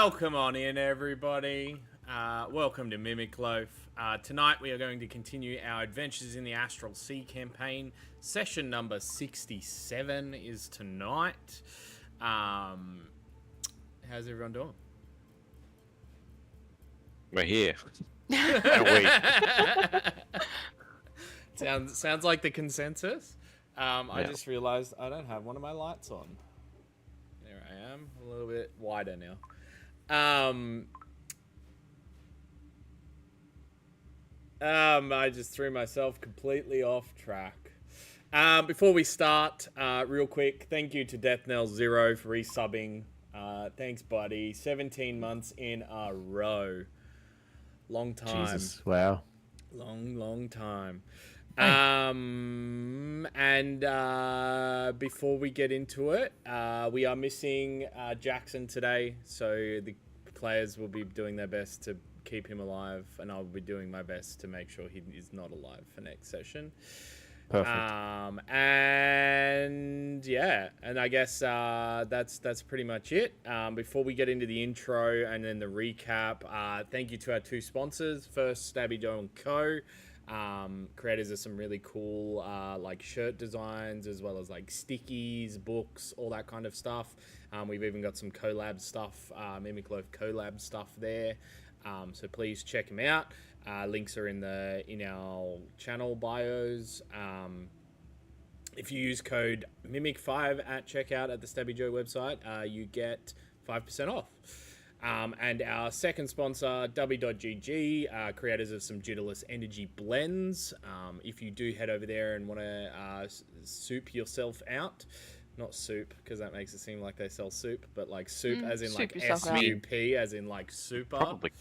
Welcome on in, everybody. Welcome to Mimic Loaf. Tonight we are going to continue our Adventures in the Astral Sea campaign. Session number 67 is tonight. How's everyone doing? We're here. Sounds like the consensus. I just realized I don't have one of my lights on. There I am, a little bit wider now. I just threw myself completely off track. Before we start, real quick, thank you to DeathKnell0 for resubbing. Thanks, buddy. 17 months in a row. Long time. Jesus, wow. Long time. Hey. Before we get into it, we are missing Jackson today, so the players will be doing their best to keep him alive, and I'll be doing my best to make sure he is not alive for next session. Perfect. And I guess that's pretty much it. Before we get into the intro and then the recap, thank you to our two sponsors. First, Stabby Joe & Co. Creators of some really cool like shirt designs, as well as like stickies, books, all that kind of stuff. We've even got some collab stuff, Mimic Loaf collab stuff there. So please check them out. Links are in our channel bios. If you use code MIMIC5 at checkout at the Stabby Joe website, you get 5% off. And our second sponsor, W.GG, creators of some Jitterless energy blends. If you do head over there and want to soup yourself out, not soup because that makes it seem like they sell soup, but like soup as in like S-U-P, as in like super. Probably,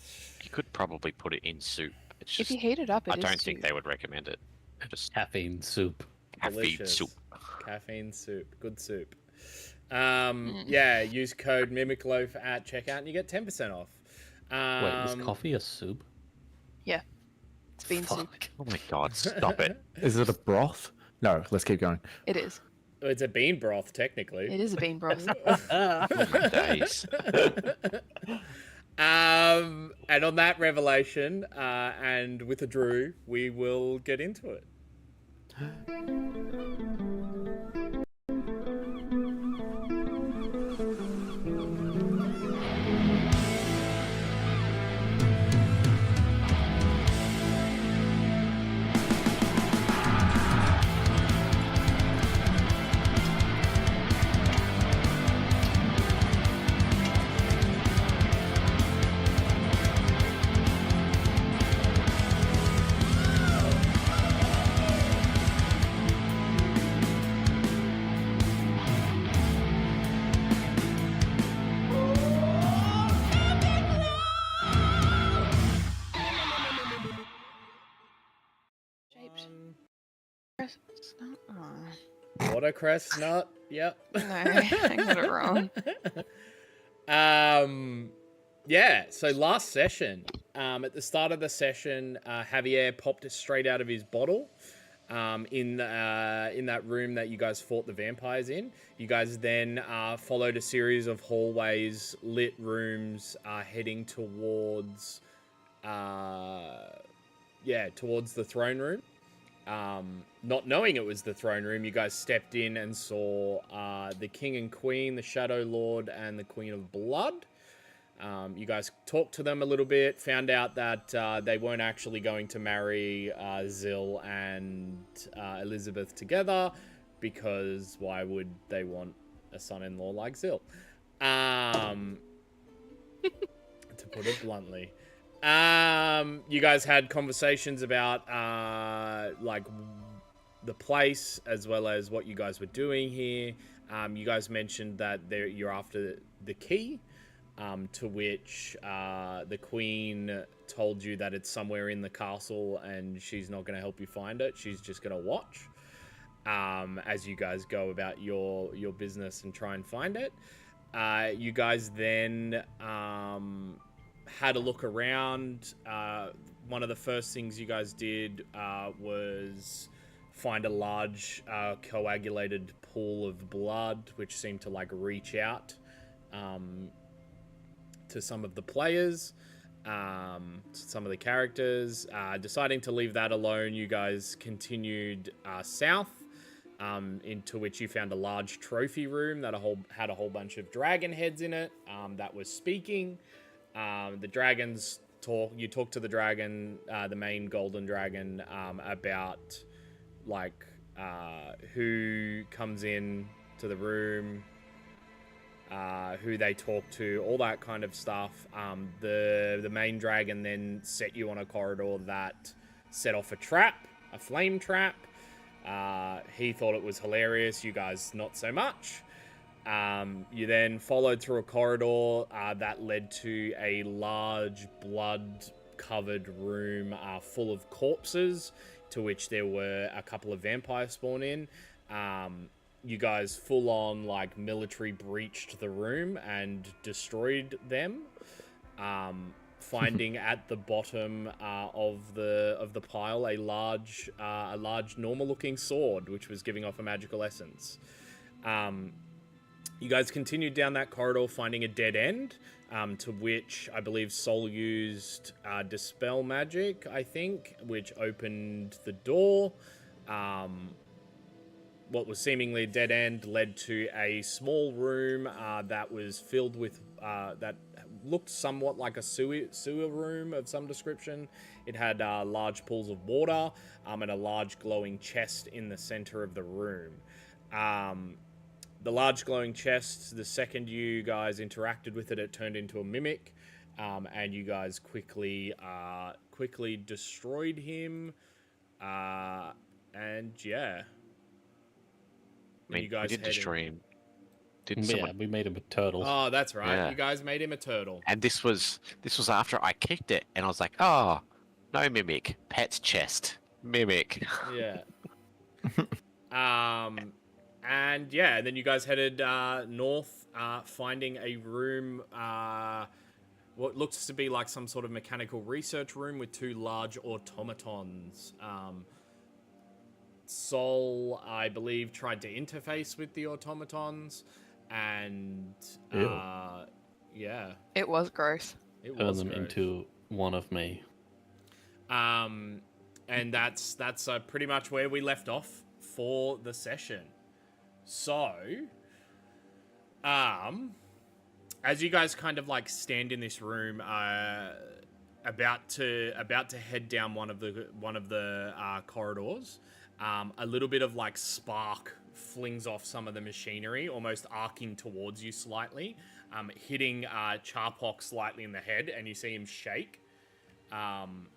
you could probably put it in soup. It's just, if you heat it up, I don't think they would recommend it. Just Caffeine soup. caffeine soup. Caffeine soup. Good soup. Use code MIMICLOAF at checkout and you get 10% off. Wait, is coffee a soup? Yeah. It's bean soup. Oh my god, stop it. Is it a broth? No, let's keep going. It is. It's a bean broth, technically. It is a bean broth. Oh my days. And on that revelation, and with a Drew, we will get into it. Watercress nut. Yep. No, I got it wrong. So last session, at the start of the session, Javier popped it straight out of his bottle in that room that you guys fought the vampires in. You guys then followed a series of hallways, lit rooms, heading towards towards the throne room. Not knowing it was the throne room, you guys stepped in and saw the king and queen, the shadow lord, and the queen of blood. You guys talked to them a little bit, found out that they weren't actually going to marry Zil and Elizabeth together, because why would they want a son-in-law like Zil? To put it bluntly. You guys had conversations about like the place, as well as what you guys were doing here. You guys mentioned that you're after the key, to which the queen told you that it's somewhere in the castle and she's not going to help you find it. She's just going to watch as you guys go about your business and try and find it. You guys then had a look around. One of the first things you guys did was find a large coagulated pool of blood, which seemed to like reach out to some of the players, some of the characters. Deciding to leave that alone, you guys continued south, into which you found a large trophy room that had a whole bunch of dragon heads in it that was speaking. The dragons you talk to the dragon, the main golden dragon, about like who comes in to the room, who they talk to, all that kind of stuff. The main dragon then set you on a corridor that set off a flame trap. He thought it was hilarious, you guys not so much. You then followed through a corridor that led to a large blood-covered room full of corpses, to which there were a couple of vampires spawn in. You guys full-on like military breached the room and destroyed them, finding at the bottom of the pile a large normal-looking sword, which was giving off a magical essence. You guys continued down that corridor, finding a dead end, to which I believe Sol used Dispel Magic, I think, which opened the door. What was seemingly a dead end led to a small room that was filled with... that looked somewhat like a sewer room of some description. It had large pools of water and a large glowing chest in the center of the room. The large glowing chest, the second you guys interacted with it, it turned into a mimic, and you guys quickly destroyed him, and yeah. I mean, you guys we did destroy him. Didn't Yeah, someone? we made him a turtle. Oh, that's right. Yeah. You guys made him a turtle. And this was after I kicked it, and I was like, oh, no mimic, pet's chest, mimic. Yeah. And yeah, then you guys headed north, finding a room, what looks to be like some sort of mechanical research room with two large automatons. Sol, I believe, tried to interface with the automatons, and yeah, It was gross. it Turn was them gross. into one of me. And that's pretty much where we left off for the session. So, as you guys kind of like stand in this room, about to head down one of the corridors, a little bit of like spark flings off some of the machinery, almost arcing towards you slightly, hitting Charpok slightly in the head, and you see him shake. Charpok,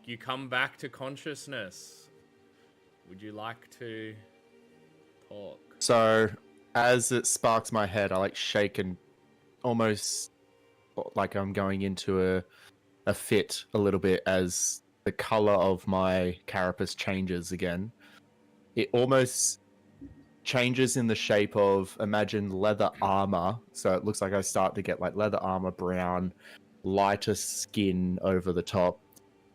you come back to consciousness. Would you like to talk? So, as it sparks my head, I like shake and almost like I'm going into a fit a little bit as the color of my carapace changes again. It almost changes in the shape of, imagine leather armor. So it looks like I start to get like leather armor, brown, lighter skin over the top.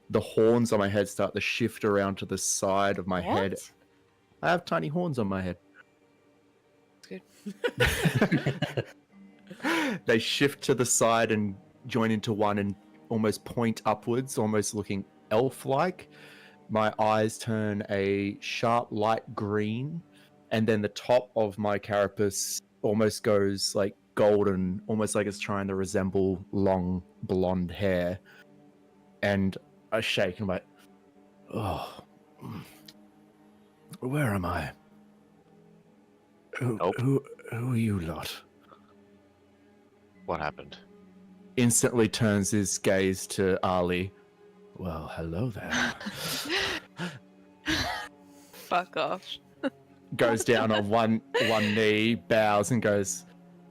The horns on my head start to shift around to the side of my head. I have tiny horns on my head. Good. They shift to the side and join into one and almost point upwards, almost looking elf-like. My eyes turn a sharp light green, and then the top of my carapace almost goes like golden, almost like it's trying to resemble long blonde hair. And I shake and I'm like, oh, where am I? Who are you lot? What happened? Instantly turns his gaze to Ali. Well, hello there. Fuck off. Goes down on one knee, bows, and goes,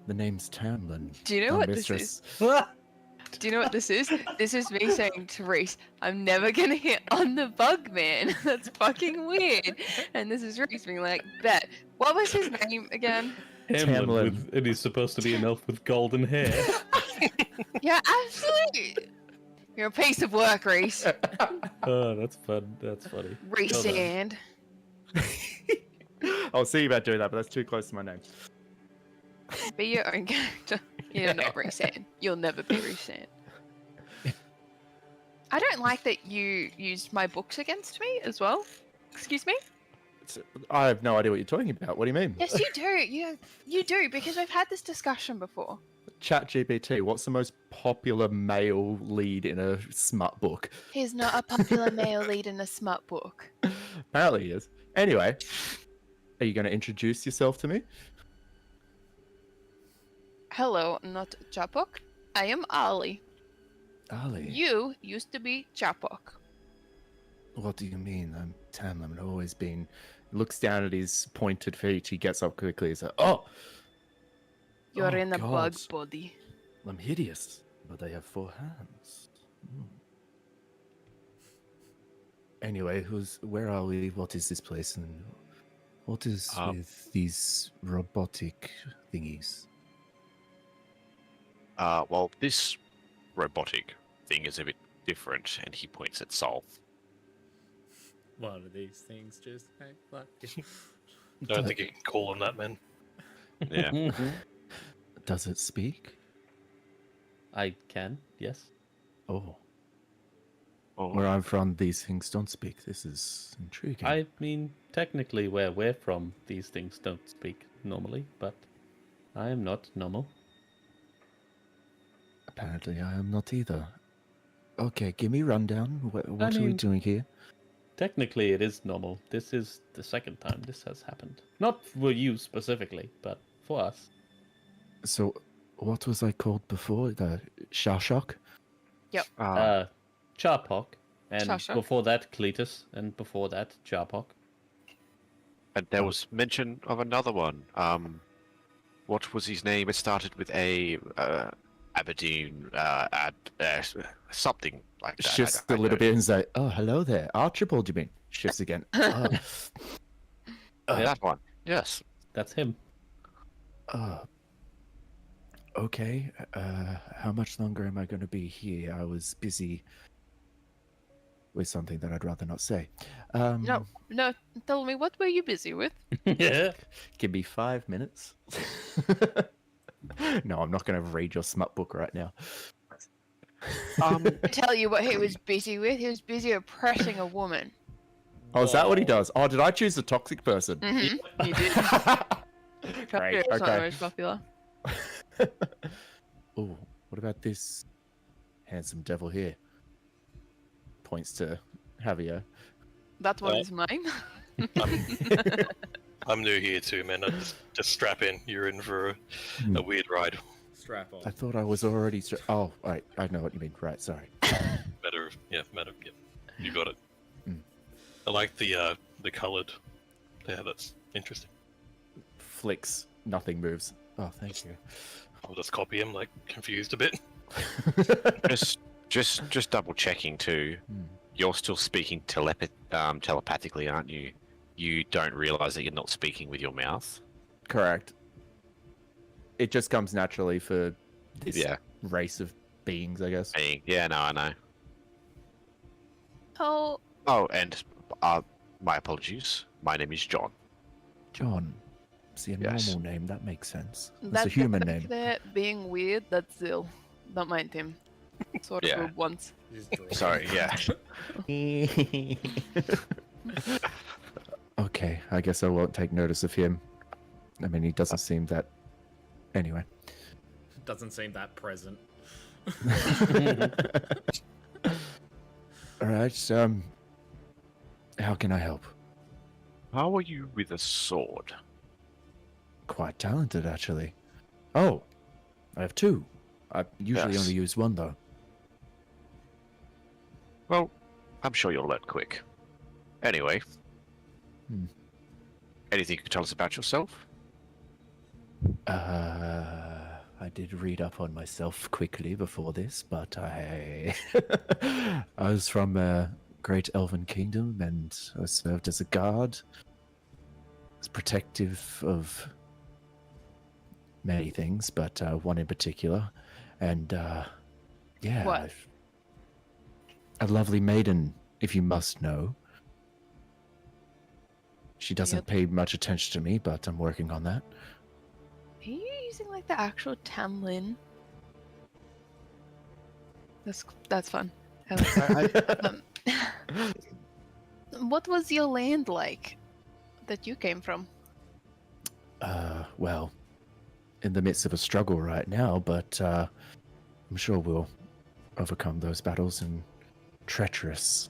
the name's Tamlin. Do you know what this is? Do you know what this is? This is me saying to Reese, I'm never gonna hit on the bug man. That's fucking weird. And this is Reese being like, bet. What was his name again? Tamlin. And he's supposed to be an elf with golden hair. Yeah, absolutely. You're a piece of work, Reese. Oh, that's fun. That's funny. Reese Well done. and I'll see about doing that, but that's too close to my name. be your own character. You're not Rhysand. You'll never be Rhysand. I don't like that you used my books against me as well. Excuse me? I have no idea what you're talking about. What do you mean? Yes, you do. You do, because we've had this discussion before. ChatGPT, what's the most popular male lead in a smut book? He's not a popular male lead in a smut book. Apparently he is. Anyway, are you going to introduce yourself to me? Hello, not Chapok. I am Ali. Ali. You used to be Chapok. What do you mean? I'm Tamlin. I've always been. Looks down at his pointed feet. He gets up quickly. He's like, oh! You're Oh, in a God. bug body. I'm hideous, but I have 4 hands. Anyway, where are we? What is this place? And what is with these robotic thingies? Well, this robotic thing is a bit different, and he points at Sol. One of these things just act like it. I don't think you can call him that, man. Yeah. Does it speak? I can, yes. Oh. Oh, Where I'm from, these things don't speak. This is intriguing. I mean, technically, where we're from, these things don't speak normally, but I am not normal. Apparently, I am not either. Okay, give me a rundown. What are we mean- doing here? Technically, it is normal. This is the second time this has happened. Not for you specifically, but for us. So, what was I called before? The Shashok? Charpok, and Shashak. before that, Cletus, and before that, Charpok. and there was mention of another one. What was his name? It started with a Aberdeen, something like that. Shifts I a little don't- bit and say, oh, hello there. Archibald, you mean? Shifts again. Oh, That one. Yes. That's him. Okay. How much longer am I going to be here? I was busy with something that I'd rather not say. No, tell me, what were you busy with? Yeah. Give me 5 minutes. No, I'm not going to read your smut book right now. I tell you what he was busy with. He was busy oppressing a woman. Oh, is that what he does? Oh, did I choose the toxic person? Mm-hmm. You did. Great, It's not the okay. most popular. Oh, what about this handsome devil here? Points to Javier. That one is mine. I'm new here too, man. Just strap in. You're in for a weird ride. Strap on. I thought I was already. Oh, right. I know what you mean. Right. Sorry. Matter. Yeah. You got it. Mm. I like the coloured. Yeah, that's interesting. Flicks. Nothing moves. Oh, thank you. I'll just copy him, like confused a bit. Just double checking too. Hmm. You're still speaking telepathically, aren't you? You don't realize that you're not speaking with your mouth. Correct. It just comes naturally for this Yeah. race of beings, I guess. Yeah, no, I know. Oh, Oh, and my apologies. My name is John. John. See, a Yes. normal name, that makes sense. It's that a human guy name. back there being weird, that's Zill. Don't mind him. Sort of Yeah. rude once. Just draw. Sorry, yeah. Okay, I guess I won't take notice of him. I mean, he doesn't seem that. Anyway. Doesn't seem that present. All right. How can I help? How are you with a sword? Quite talented, actually. Oh, I have 2. I usually Yes. only use 1, though. Well, I'm sure you'll learn quick. Anyway. Anything you can tell us about yourself? I did read up on myself quickly before this, but I I was from a great elven kingdom, and I served as a guard. Was protective of many things, but one in particular, and yeah, What? a lovely maiden, if you must know. She doesn't Yep. pay much attention to me, but I'm working on that. Are you using like the actual Tamlin That's fun. I- What was your land like that you came from? Well, in the midst of a struggle right now, but I'm sure we'll overcome those battles and treacherous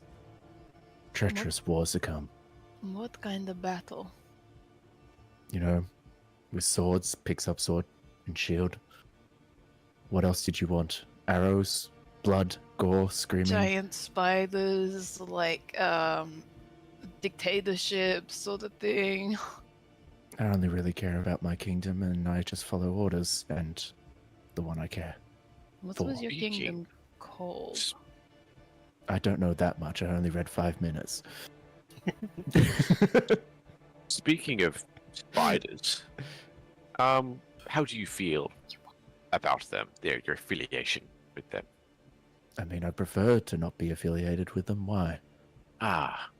wars to come. What kind of battle? You know, with swords, picks up sword and shield. What else did you want? Arrows, blood, gore, screaming. Giant spiders, like dictatorship sort of thing. I only really care about my kingdom, and I just follow orders and the one I care. What For was your speaking- kingdom called? I don't know that much. I only read 5 minutes. Speaking of spiders, how do you feel about them? Your affiliation with them? I mean, I prefer to not be affiliated with them. Why? Ah,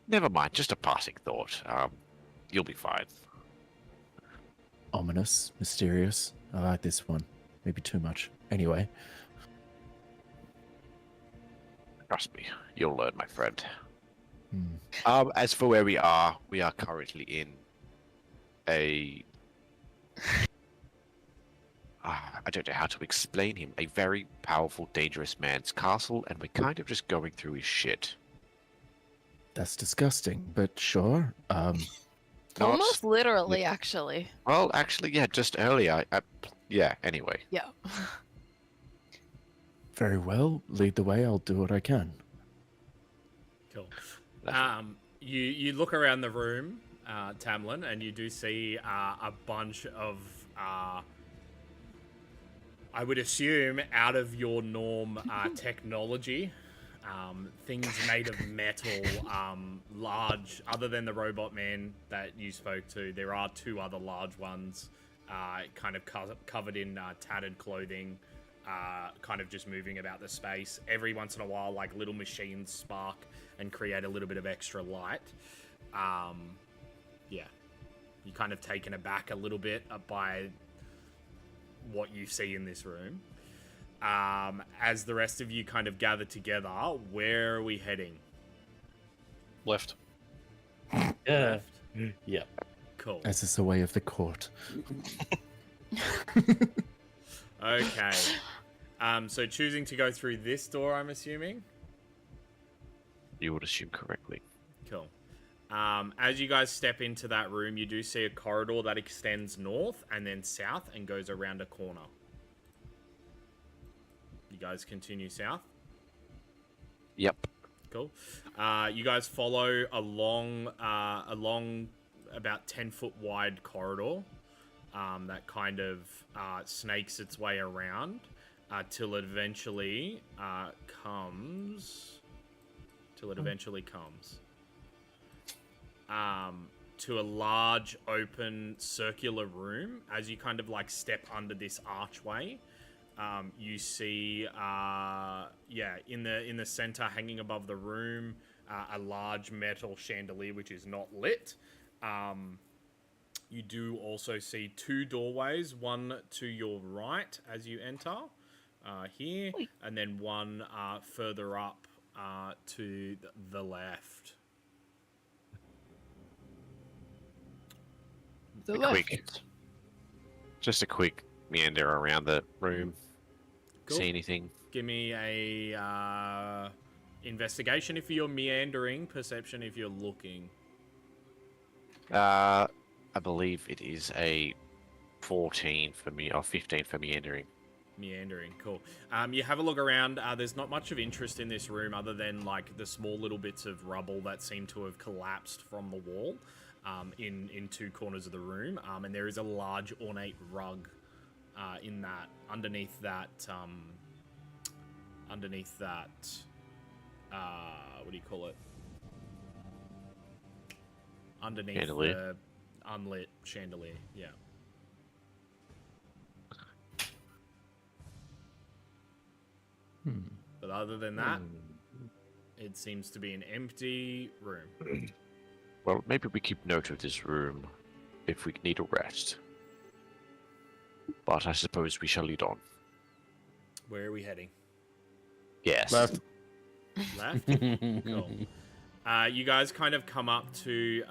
never mind. Just a passing thought. You'll be fine. Ominous, mysterious. I like this one. Maybe too much. Anyway, Trust me, you'll learn, my friend. hmm. As for where we are currently in a. I don't know how to explain him. A very powerful, dangerous man's castle, and we're kind of just going through his shit. That's disgusting, but sure. Not- Almost literally, actually. Well, actually, yeah, just earlier. Yeah, anyway. Yeah. Very well. Lead the way. I'll do what I can. Cool. You look around the room, Tamlin, and you do see a bunch of, I would assume, out of your norm technology. Things made of metal, large, other than the robot man that you spoke to, there are 2 other large ones, kind of covered in tattered clothing, kind of just moving about the space. Every once in a while, like, little machines spark and create a little bit of extra light. Yeah. You're kind of taken aback a little bit by what you see in this room. As the rest of you kind of gather together, where are we heading? Left. Yeah. Yeah. Cool. As is the way of the court. Okay. So choosing to go through this door, I'm assuming? You would assume correctly. Cool. As you guys step into that room, you do see a corridor that extends north and then south and goes around a corner. You guys continue south? Yep. Cool. You guys follow along about 10-foot wide corridor that kind of snakes its way around till it eventually comes to a large open circular room. As you kind of like step under this archway, you see in the center, hanging above the room, a large metal chandelier which is not lit. You do also see 2 doorways, one to your right as you enter here, and then one further up to the left. Just a quick meander around the room. Cool. See anything? Give me a investigation if you're meandering, perception if you're looking. I believe it is a 14 for me, or 15 for meandering. Meandering, cool. You have a look around. There's not much of interest in this room other than like the small little bits of rubble that seem to have collapsed from the wall in 2 corners of the room. And there is a large ornate rug in that, underneath that, what do you call it? Underneath Chandelier. the unlit chandelier, yeah. But other than that, it seems to be an empty room. Well, maybe we keep note of this room if we need a rest. But I suppose we shall lead on. Where are we heading? Yes. Left. Left? Cool. You guys kind of come up to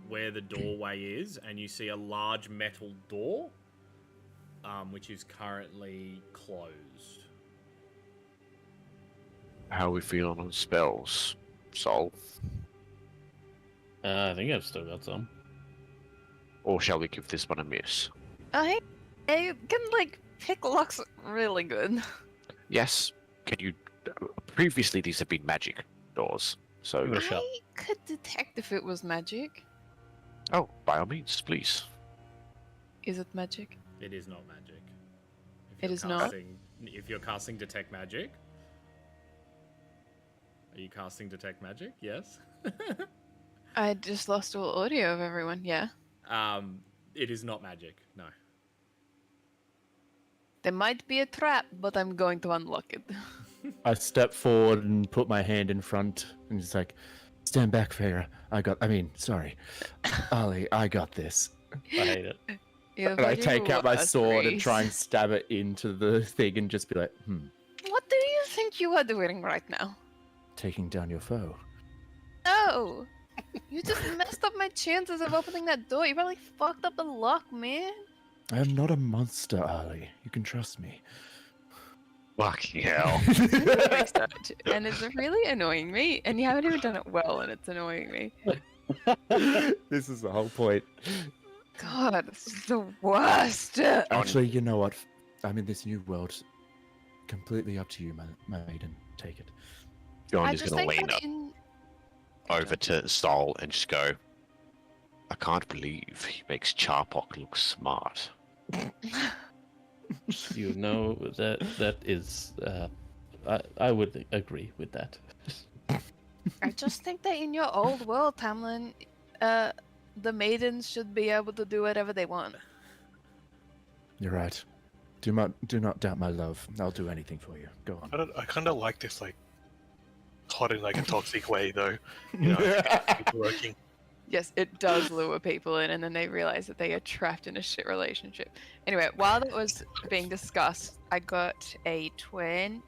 where the doorway is, and you see a large metal door, which is currently closed. How are we feeling on spells, Sol? I think I've still got some. Or shall we give this one a miss? I can like pick locks really good. Yes. Can you? Previously, these have been magic doors. So, Give it a shot. I could detect if it was magic. oh, by all means, please. Is it magic? It is not magic. If It you're is not? casting, If you're casting Detect Magic. Are you casting Detect Magic? Yes. I just lost all audio of everyone. Yeah. It is not magic. No. There might be a trap, but I'm going to unlock it. I step forward and put my hand in front, and he's like, "Stand back, Farah. Sorry, Ollie, I got this." I hate it. You're And I fucking take out my worst, sword and Reese. try and stab it into the thing, and just be like, What do you think you are doing right now? taking down your foe. No! You just messed up my chances of opening that door. You probably fucked up the lock, man. I am not a monster, Ollie. You can trust me. Fucking hell. Research, and it's really annoying me. And you haven't even done it well, and it's annoying me. This is the whole point. God, this is the worst. Actually, you know what? I'm in this new world. Completely up to you, my maiden. Take it. John I is just going to think lean that up in... over to Sol and just go, I can't believe he makes Charpok look smart. You know that is. I would agree with that. I just think that in your old world, Tamlin, the maidens should be able to do whatever they want. You're right. Do not doubt my love. I'll do anything for you. Go on. I kind of like this, like, hot in like a toxic way, though. You know, it's working. Yes, it does lure people in, and then they realize that they are trapped in a shit relationship. Anyway, while that was being discussed, I got a 20.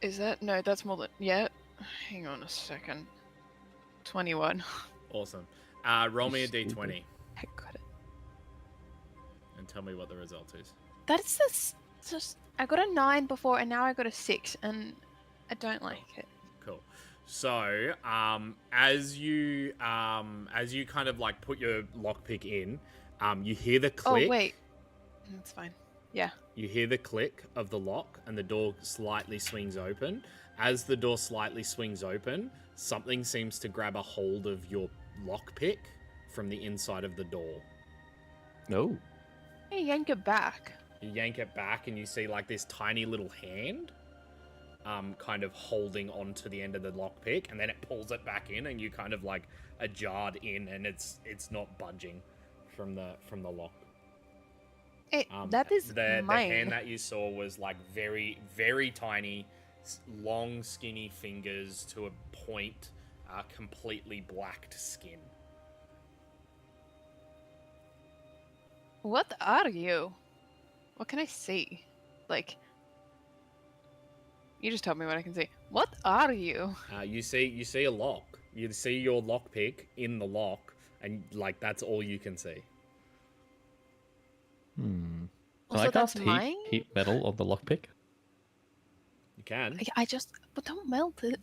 Is that? No, that's more than. Yeah. Hang on a second. 21. Awesome. Roll me a d20 I got it. and tell me what the result is. That's just. I got a 9 before, and now I got a 6, and I don't like it. Cool. So, as you kind of like put your lockpick in, you hear the click. Oh wait, that's fine. Yeah. You hear the click of the lock, and the door slightly swings open. As the door slightly swings open, something seems to grab a hold of your lockpick from the inside of the door. No. Hey, yank it back. You yank it back, and you see like this tiny little hand, kind of holding onto the end of the lockpick, and then it pulls it back in, and you kind of like are jarred in, and it's not budging from the lock. Hey, that is the mine. hand that you saw was like very, very tiny, long, skinny fingers to a point, completely blacked skin. What are you? What can I see? Like, you just told me what I can see. What are you? You see a lock. You see your lockpick in the lock, and like that's all you can see. Hmm. Can Also, I that's cast mine? heat metal on the lockpick? You can. I just, but don't melt it.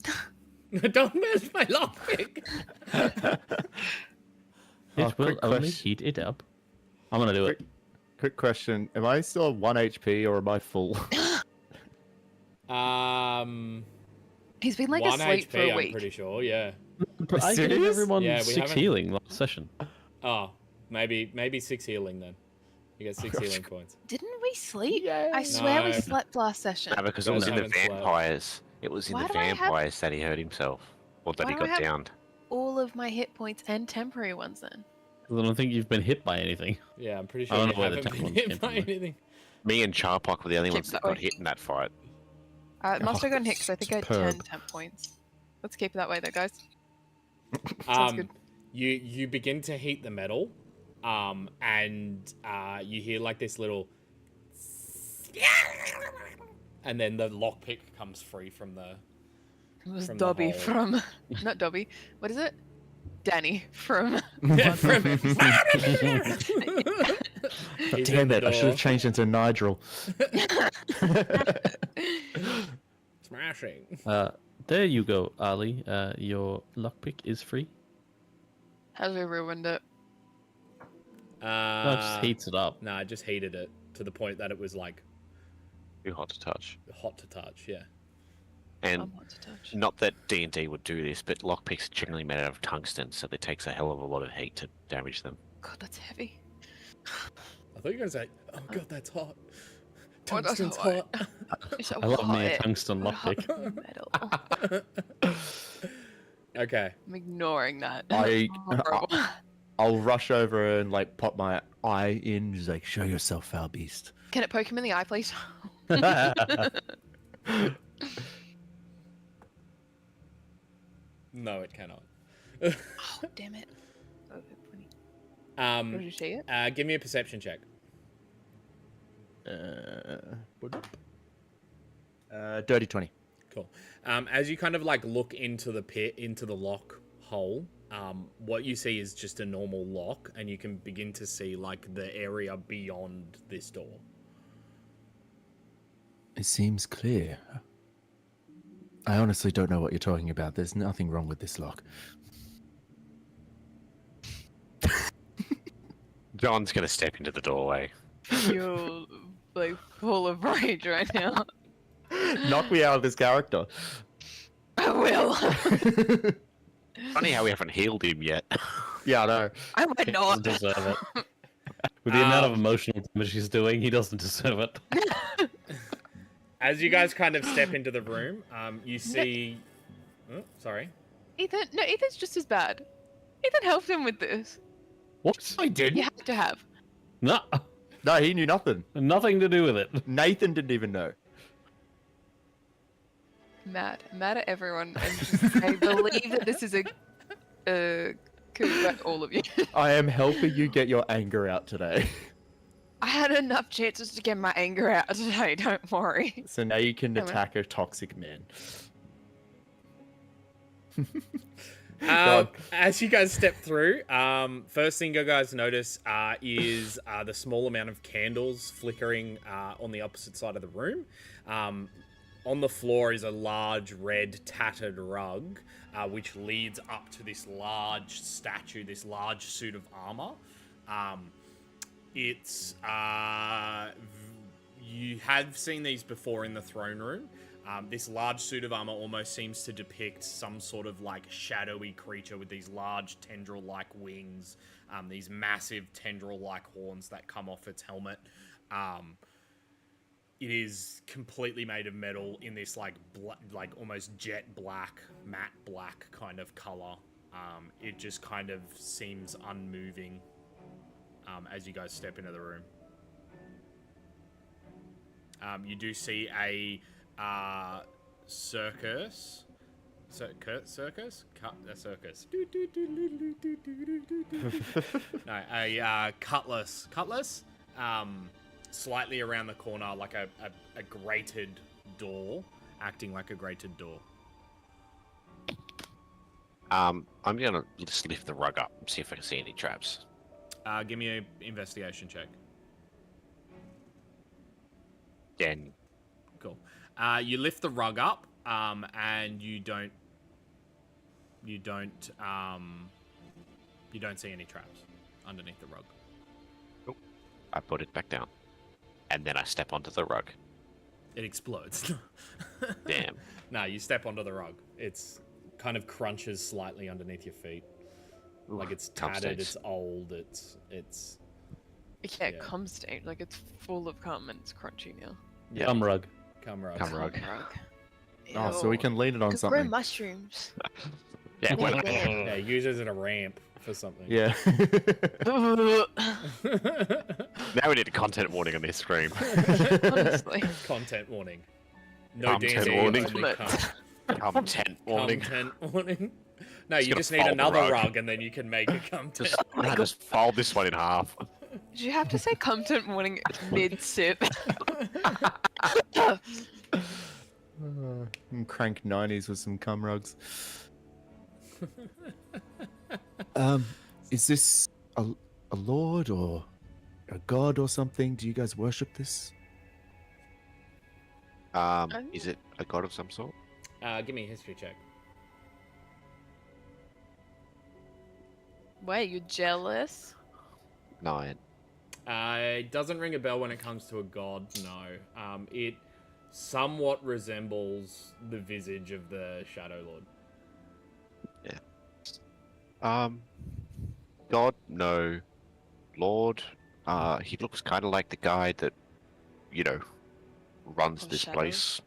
Don't mess my lockpick. It will quick only question. heat it up. I'm gonna do it. Quick question. Am I still 1 HP or am I full? He's been like 1 asleep HP, for a I'm week. pretty sure. Yeah. But I gave Serious? everyone Yeah, we 6 haven't- healing last session. Oh, maybe 6 healing then. You get 6 healing points. Didn't we sleep? I swear we No. slept last session. No, because it Guys was in the haven't slept. vampires. It was in Why the do I have- vampires that he hurt himself. Or that Why he do I got have- downed. All of my hit points and temporary ones then. 'Cause I don't think you've been hit by anything. Yeah, I'm pretty I sure don't you know where the haven't tech been ones hit came by from, though. anything. Me and Charpok were the only Keep ones that that got way. hit in that fight. It must have gotten hit because I think I had Superb. 10 temp points. Let's keep it that way though, guys. Sounds good. You begin to heat the metal, and you hear like this little and then the lockpick comes free from the. It was From the Dobby hole. from, not Dobby. What is it? Danny from. Yeah, from He's in Damn the it! I should door. have changed into Nigel. Smashing. There you go, Ali. Your lockpick is free. Has we ruined it? No, it just heats it up. Nah, I just heated it to the point that it was like Too hot to touch. hot to touch. Yeah. And I'm hot to touch. not that D&D would do this, but lockpicks are generally made out of tungsten, so it takes a hell of a lot of heat to damage them. God, that's heavy. I thought you were gonna say, "Oh god, that's hot." Oh, that's Tungsten's hot. hot. It's so I love me a hot. tungsten Hot lockpick. metal. Okay. I'm ignoring that. I- Horrible. I'll rush over and like pop my eye in, just like, show yourself, foul beast. Can it poke him in the eye, please? No, it cannot. Oh, damn it. Oh, funny. Did you see it? Give me a perception check. Dirty 20. Cool. As you kind of like look into the pit, into the lock hole, what you see is just a normal lock, and you can begin to see like the area beyond this door. It seems clear. I honestly don't know what you're talking about. There's nothing wrong with this lock. John's gonna step into the doorway. You're like full of rage right now. Knock me out of this character. I will. Funny how we haven't healed him yet. Yeah, I know. I would He not. doesn't deserve it. With the amount of emotional damage he's doing, he doesn't deserve it. As you guys kind of step into the room, you see. Oh, sorry. Ethan, no, Ethan's just as bad. Ethan helped him with this. What? I didn't. You have to have. No, No, he knew nothing. nothing to do with it. Nathan didn't even know. Mad at everyone. And just, I believe that this is a coup about all of you. I am helping you get your anger out today. I had enough chances to get my anger out today. Don't worry. So now you can Come on. attack a toxic man. God. As you guys step through, first thing you guys notice is the small amount of candles flickering on the opposite side of the room. On the floor is a large red tattered rug, which leads up to this large statue, this large suit of armor. It's you have seen these before in the throne room. This large suit of armor almost seems to depict some sort of like shadowy creature with these large tendril-like wings, these massive tendril-like horns that come off its helmet. It is completely made of metal in this like almost jet black, matte black kind of color. It just kind of seems unmoving as you guys step into the room. You do see a circus. Circus? A circus. No, a cutlass. Cutlass? Slightly around the corner, like a grated door, acting like a grated door. I'm gonna just lift the rug up and see if I can see any traps. Give me an investigation check. Then Cool. You lift the rug up, and you don't see any traps underneath the rug. I put it back down, and then I step onto the rug. It explodes. Damn. No, you step onto the rug. It's kind of crunches slightly underneath your feet. Like it's Cum tattered, stains. it's old, it's Yeah, Yeah. cum stain. Like it's full of cum and it's crunchy now. Yeah. Cum rug. cum rug. Cum rug. Oh, so we Ew. can lean it on Could grow something. mushrooms. Yeah, Yeah, well, yeah. Yeah, use it as a ramp for something. Yeah. now we need a content warning on this stream. Honestly. Content warning. No Content D&D, warning. only Content warning. Content warning. No, Just you gonna just need fold the another rug. rug and then you can make a content. Just fold this one in half. Did you have to say content warning mid-sip? Crank 90s with some cum rugs. Is this a lord or a god or something? Do you guys worship this? Is it a god of some sort? Give me a history check. Wait, you jealous? 9. It doesn't ring a bell when it comes to a god, no. It somewhat resembles the visage of the Shadow Lord. God, no. Lord, he looks kind of like the guy that, runs Of this Shadows? place.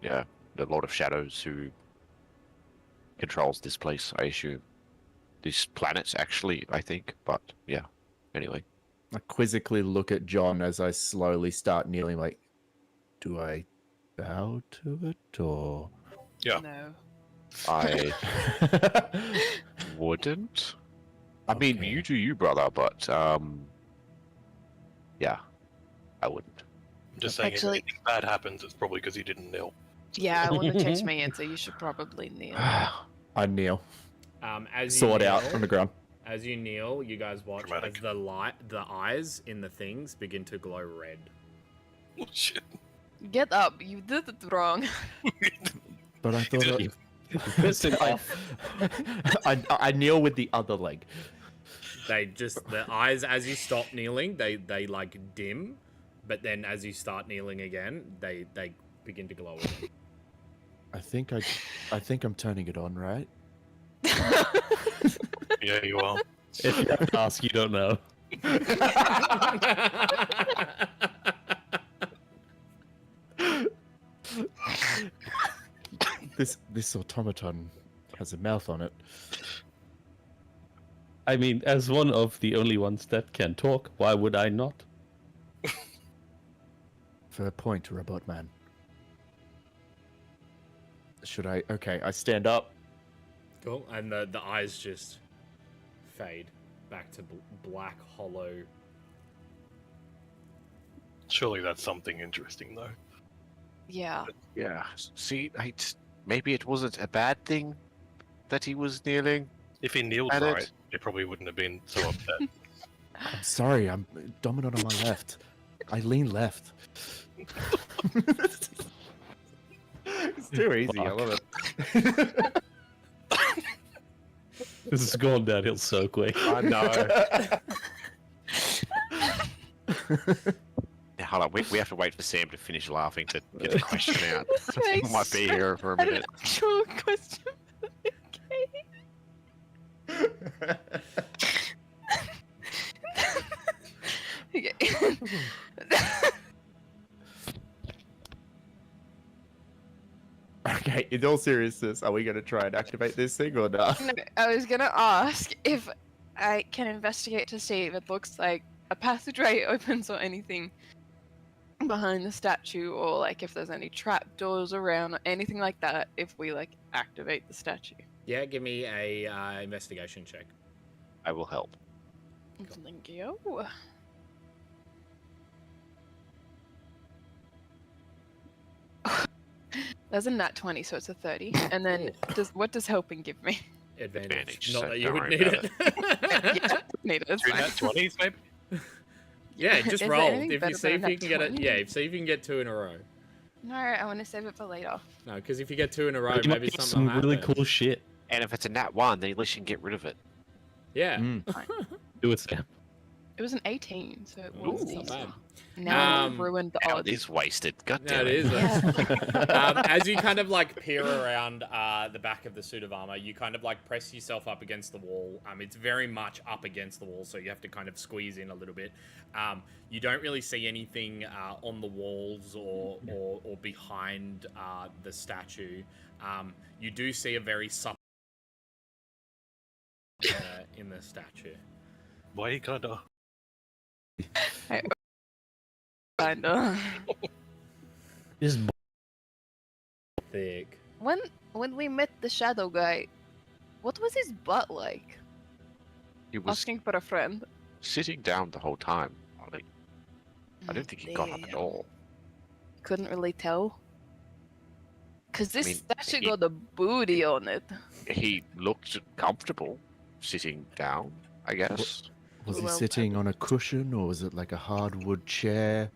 Yeah, the Lord of Shadows who controls this place, I assume. These planets, actually, I think. But, yeah, anyway. I quizzically look at John as I slowly start kneeling, like, do I bow to it, or... Yeah. No. I wouldn't. I mean, Okay. you do you, brother, but, yeah, I wouldn't. Just saying, Actually- if anything bad happens, it's probably because you didn't kneel. Yeah, I want to change my answer. You should probably kneel. I kneel. As you Sword kneel, out on the ground. As you kneel, you guys watch Dramatic. as the eyes in the things begin to glow red. Oh, shit. Get up. You did it wrong. But I thought... You Piss him off. I kneel with the other leg. The eyes, as you stop kneeling, they like dim, but then as you start kneeling again, they begin to glow again. I think I'm turning it on, right? Yeah, you are. If you have to ask, you don't know. This automaton has a mouth on it. I mean, as one of the only ones that can talk, why would I not? Fair point, robot man. Should I? Okay, I stand up. Cool. And the eyes just fade back to black, hollow. Surely that's something interesting, though. Yeah. Yeah, see, maybe it wasn't a bad thing that he was kneeling. If he kneeled At it. right, it probably wouldn't have been so upset. I'm sorry, I'm dominant on my left. I lean left. It's too easy. I love it. This is going downhill so quick. I know. Yeah, hold on, we have to wait for Sam to finish laughing to get the question out. He might be here for a An minute. actual question. Okay. Okay, in all seriousness, are we going to try and activate this thing or not? No, I was gonna ask if I can investigate to see if it looks like a passageway opens or anything behind the statue, or like if there's any trapdoors around or anything like that. If we like activate the statue. Yeah, give me a investigation check. I will help. Thank you. That's a nat 20, so it's a 30. And then what does helping give me? Advantage. Advantage, Not so that you don't would worry need about it. Yeah, need it. It's Two fine. nat 20s, maybe? Yeah, just Is there roll. anything If you better see than if a you can get it. 20? Yeah, see if you can get 2 in a row. No, I want to save it for later. No, because if you get 2 in a row, You might maybe get something some will really happen. cool shit. And if it's a nat 1, then at least you can get rid of it. Yeah. Mm. Do it, Sam. It was an 18, so it Ooh, was not bad. Now Um, I've ruined the Now odds. it is wasted. God Yeah, damn it is. Yeah. As you kind of like peer around the back of the suit of armor, you kind of like press yourself up against the wall. It's very much up against the wall, so you have to kind of squeeze in a little bit. You don't really see anything on the walls or behind the statue. You do see a very subtle in the statue. Why you kinda... Kinda. This Thick. When we met the shadow guy, what was his butt like? He was Asking for a friend. sitting down the whole time. I don't think he got up at all. Couldn't really tell. Cause this mean, statue he- got a booty on it. He looked comfortable sitting down, I guess. Was he Well, sitting on a cushion or was it like a hardwood chair?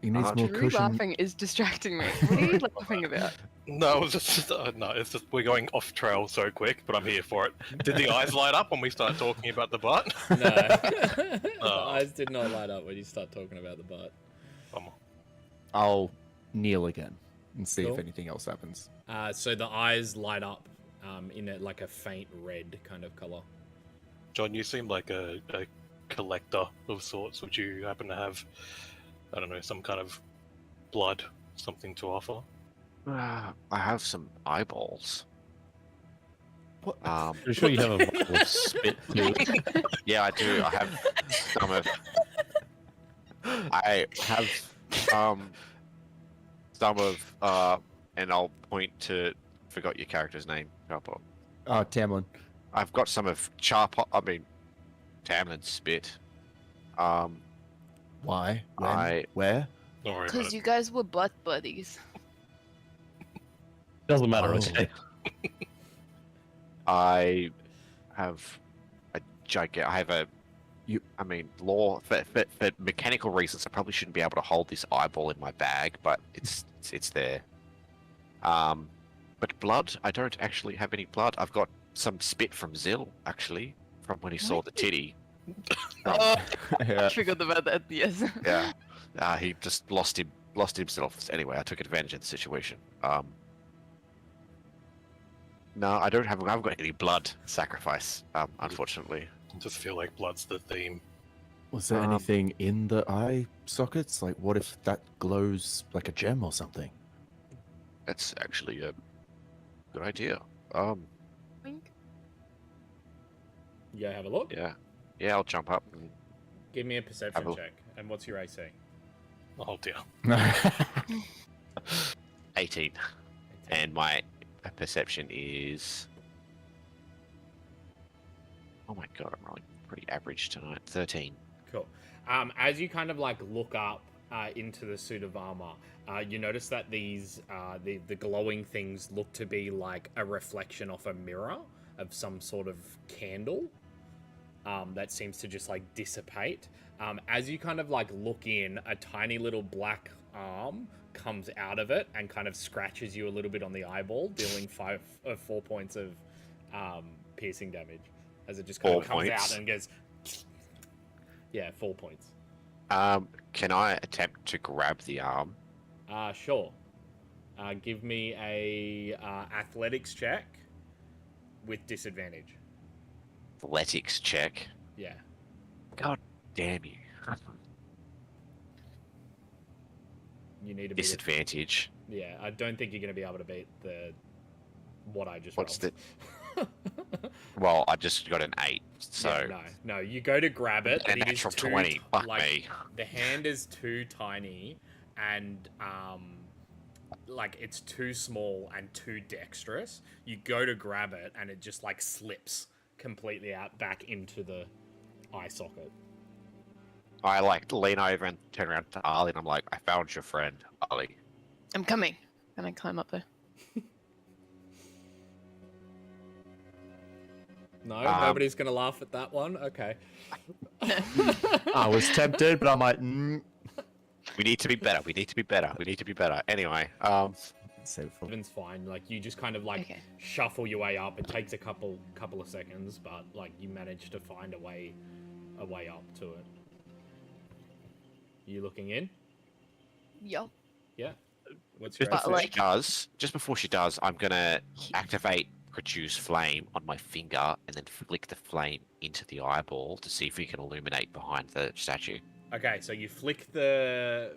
He needs more Drew cushion. laughing is distracting me. What are you laughing about? No, it's just no. It's just we're going off trail so quick, but I'm here for it. Did the eyes light up when we start talking about the butt? No. The Oh. eyes did not light up when you start talking about the butt. Come on. I'll kneel again and see Cool. if anything else happens. So the eyes light up in like a faint red kind of color. John, you seem like a collector of sorts. Would you happen to have, I don't know, some kind of blood, something to offer? I have some eyeballs. What? Pretty sure you have a bottle of spit too. Yeah, I do. I have some of. I have some of. And I'll point to. Forgot your character's name. Charpo. Tamlin. I've got some of Charpo. I mean, Tamlin's spit. Why? When? Where? Don't worry about Because it. you guys were butt buddies. Doesn't matter. Oh. Okay. I have a gigantic. I have a. You- I mean, law for mechanical reasons. I probably shouldn't be able to hold this eyeball in my bag, but it's there. But blood. I don't actually have any blood. I've got some spit from Zill actually, from when he saw the titty. Oh, Yeah. I forgot about that. Yes. Yeah. He just lost himself. Anyway, I took advantage of the situation. No, I haven't got any blood sacrifice, unfortunately. I just feel like blood's the theme. Was there Um, anything in the eye sockets? Like, what if that glows like a gem or something? That's actually a good idea. Wink. You go have a look. Yeah. Yeah, I'll jump up and Give me a perception Have a- check. And what's your AC? Oh dear. 18. And my perception is. Oh my god, I'm rolling pretty average tonight. 13. Cool. As you kind of like look up into the suit of armor, you notice that these the glowing things look to be like a reflection off a mirror of some sort of candle that seems to just like dissipate. As you kind of like look in, a tiny little black arm comes out of it and kind of scratches you a little bit on the eyeball, dealing 4 points of piercing damage as it just kind of 4 comes points? out and goes. Yeah, 4 points. Can I attempt to grab the arm? Sure. Give me a athletics check with disadvantage. Athletics check. Yeah. God damn you. You need to be. Disadvantage. Yeah, I don't think you're going to be able to beat what I just What's rolled. Well, I just got an 8, so. Yeah, no. You go to grab it, A and it is natural too 20. Fuck like me. the hand is too tiny, and like it's too small and too dexterous. You go to grab it, and it just like slips completely out back into the eye socket. I like lean over and turn around to Ali, and I'm like, I found your friend, Ali. I'm coming. And I climb up there. No, nobody's gonna laugh at that one. Okay. I was tempted, but I'm like, We need to be better. We need to be better. We need to be better. Anyway, save it for. Evan's fine. Like you just kind of like Okay. shuffle your way up. It takes a couple of seconds, but like you manage to find a way up to it. You looking in? Yup. Yeah. What's your just But, before AC? she does, just before she does, I'm gonna activate produce flame on my finger and then flick the flame into the eyeball to see if we can illuminate behind the statue. Okay, so you flick the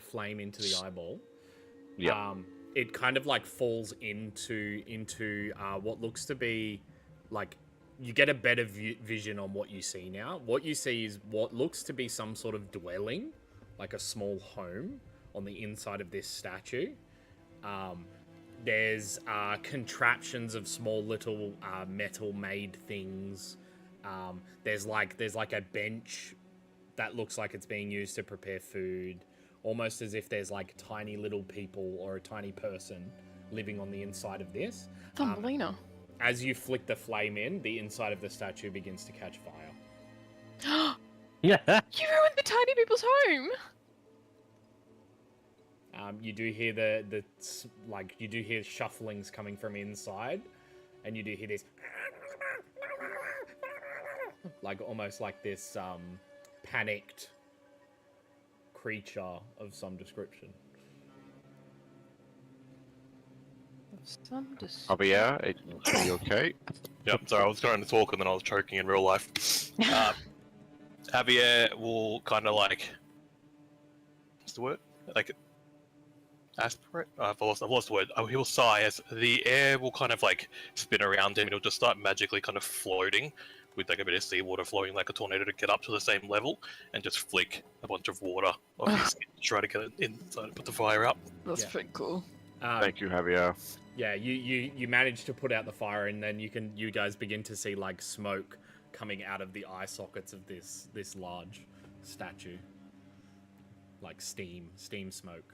flame into the eyeball. Yeah. It kind of like falls into what looks to be like you get a better vision on what you see now. What you see is what looks to be some sort of dwelling, like a small home on the inside of this statue. There's contraptions of small little metal-made things There's like a bench that looks like it's being used to prepare food, almost as if there's like tiny little people or a tiny person living on the inside of this. Thumbelina. As you flick the flame in, the inside of the statue begins to catch fire. Yeah. You ruined the tiny people's home. You do hear you do hear shufflings coming from inside, and you do hear this, like almost like this panicked creature of some description. Javier, are you okay? Yep, sorry, I was trying to talk and then I was choking in real life. Javier will kind of like... What's the word? Like... Aspirate? I've lost the word. Oh, he'll sigh as the air will kind of like spin around him and he'll just start magically kind of floating with like a bit of seawater flowing like a tornado to get up to the same level and just flick a bunch of water off his skin to try to get it inside and put the fire up. That's Yeah. pretty cool. Thank you, Javier. Yeah, you manage to put out the fire, and then you guys begin to see like smoke coming out of the eye sockets of this large statue, like steam smoke.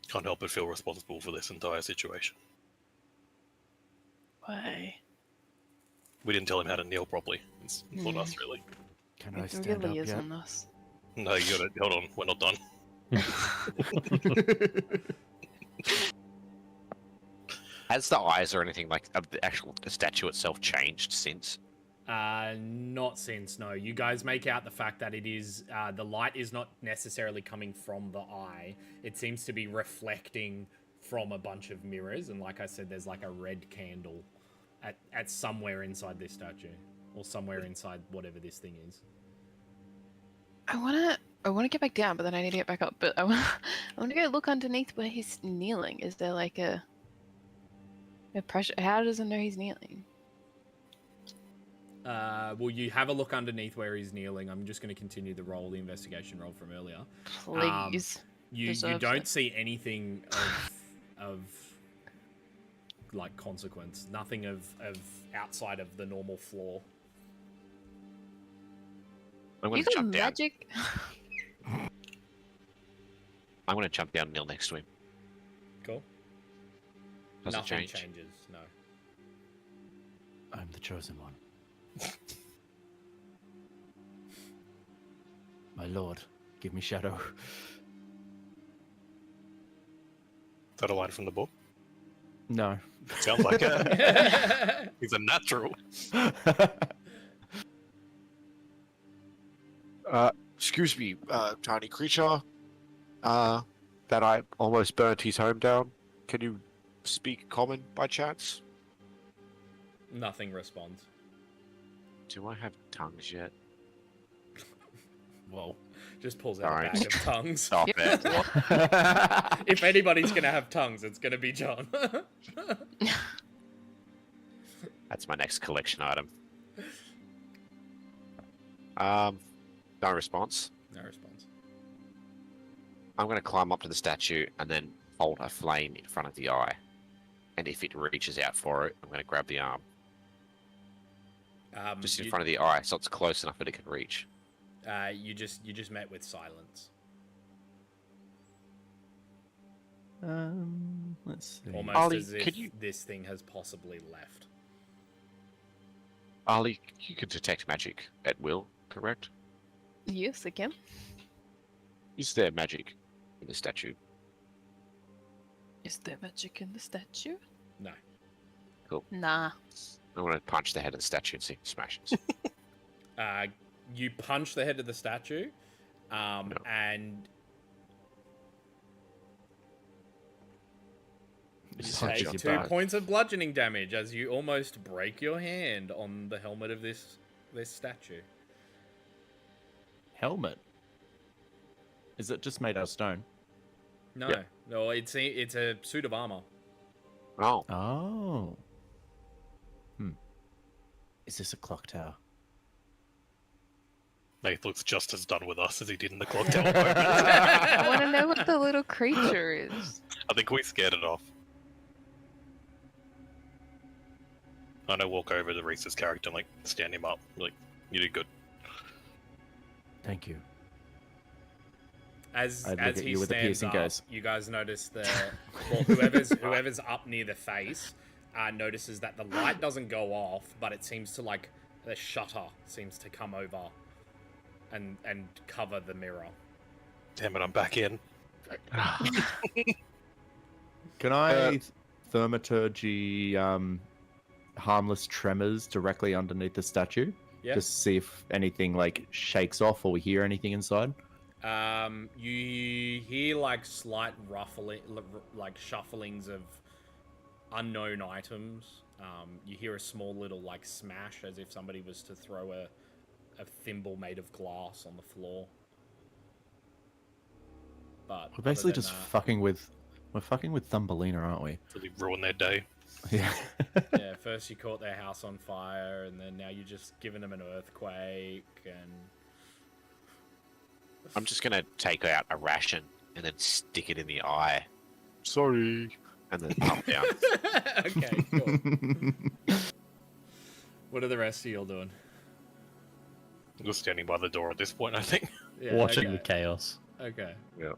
Can't help but feel responsible for this entire situation. Why? We didn't tell him how to kneel properly. It's not us, really. Can I It stand really up is yet? on us. No, you gotta... Hold on, we're not done. Has the eyes or anything like of the actual statue itself changed since? Not since, no. You guys make out the fact that it is, the light is not necessarily coming from the eye. It seems to be reflecting from a bunch of mirrors, and like I said, there's like a red candle at somewhere inside this statue, or somewhere inside whatever this thing is. I wanna get back down, but then I need to get back up. But I wanna go look underneath where he's kneeling. Is there like a pressure? How does it know he's kneeling? Well, you have a look underneath where he's kneeling. I'm just going to continue the investigation roll from earlier. Please. You Deserves don't it. see anything of like consequence. Nothing of outside of the normal floor. I'm You gonna got jump down. magic. I'm gonna jump down and kneel next to him. Cool. Does it Nothing change? changes. No. I'm the chosen one. My lord, give me shadow. Is that a line from the book? No. Sounds like it. He's a natural. Excuse me, tiny creature. That I almost burnt his home down. Can you speak common by chance? Nothing responds. Do I have tongues yet? Whoa. Just pulls out Sorry. a bag of tongues. Stop it. If anybody's going to have tongues, it's going to be John. That's my next collection item. No response. No response. I'm going to climb up to the statue and then hold a flame in front of the eye. And if it reaches out for it, I'm going to grab the arm. Just in front of the eye, so it's close enough that it can reach. You just met with silence. Let's see. Almost Ollie, as if could you- this thing has possibly left. Ali, you can detect magic at will, correct? Yes, I can. Is there magic in the statue? Is there magic in the statue? No. Nah. I want to punch the head of the statue and see if it smashes. You punch the head of the statue, and you Punch take your 2 back. points of bludgeoning damage as you almost break your hand on the helmet of this statue. Helmet. Is it just made out of stone? No, Yeah. no, it's a suit of armor. Oh, Oh. Is this a clock tower? Nath looks just as done with us as he did in the clock tower. I want to know what the little creature is. I think we scared it off. And I walk over to Reese's character and like stand him up. Like, you did good. Thank you. As I look as at he you with a stands piercing up, gaze. you guys notice whoever's up near the face notices that the light doesn't go off, but it seems to like the shutter seems to come over and cover the mirror. Damn it, I'm back in. Can I thaumaturgy harmless tremors directly underneath the statue? Yeah. Just see if anything like shakes off or we hear anything inside. You hear like slight ruffling, like shufflings of unknown items. You hear a small little like smash as if somebody was to throw a thimble made of glass on the floor. But We're basically other than just that- we're fucking with Thumbelina, aren't we? Really ruin their day. Yeah. yeah, first you caught their house on fire, and then now you're just giving them an earthquake, and I'm just gonna take out a ration and then stick it in the eye. Sorry. And then up down. okay, cool. What are the rest of y'all doing? I'm just standing by the door at this point, I think. Yeah, Watching okay. the chaos. Okay. Yeah.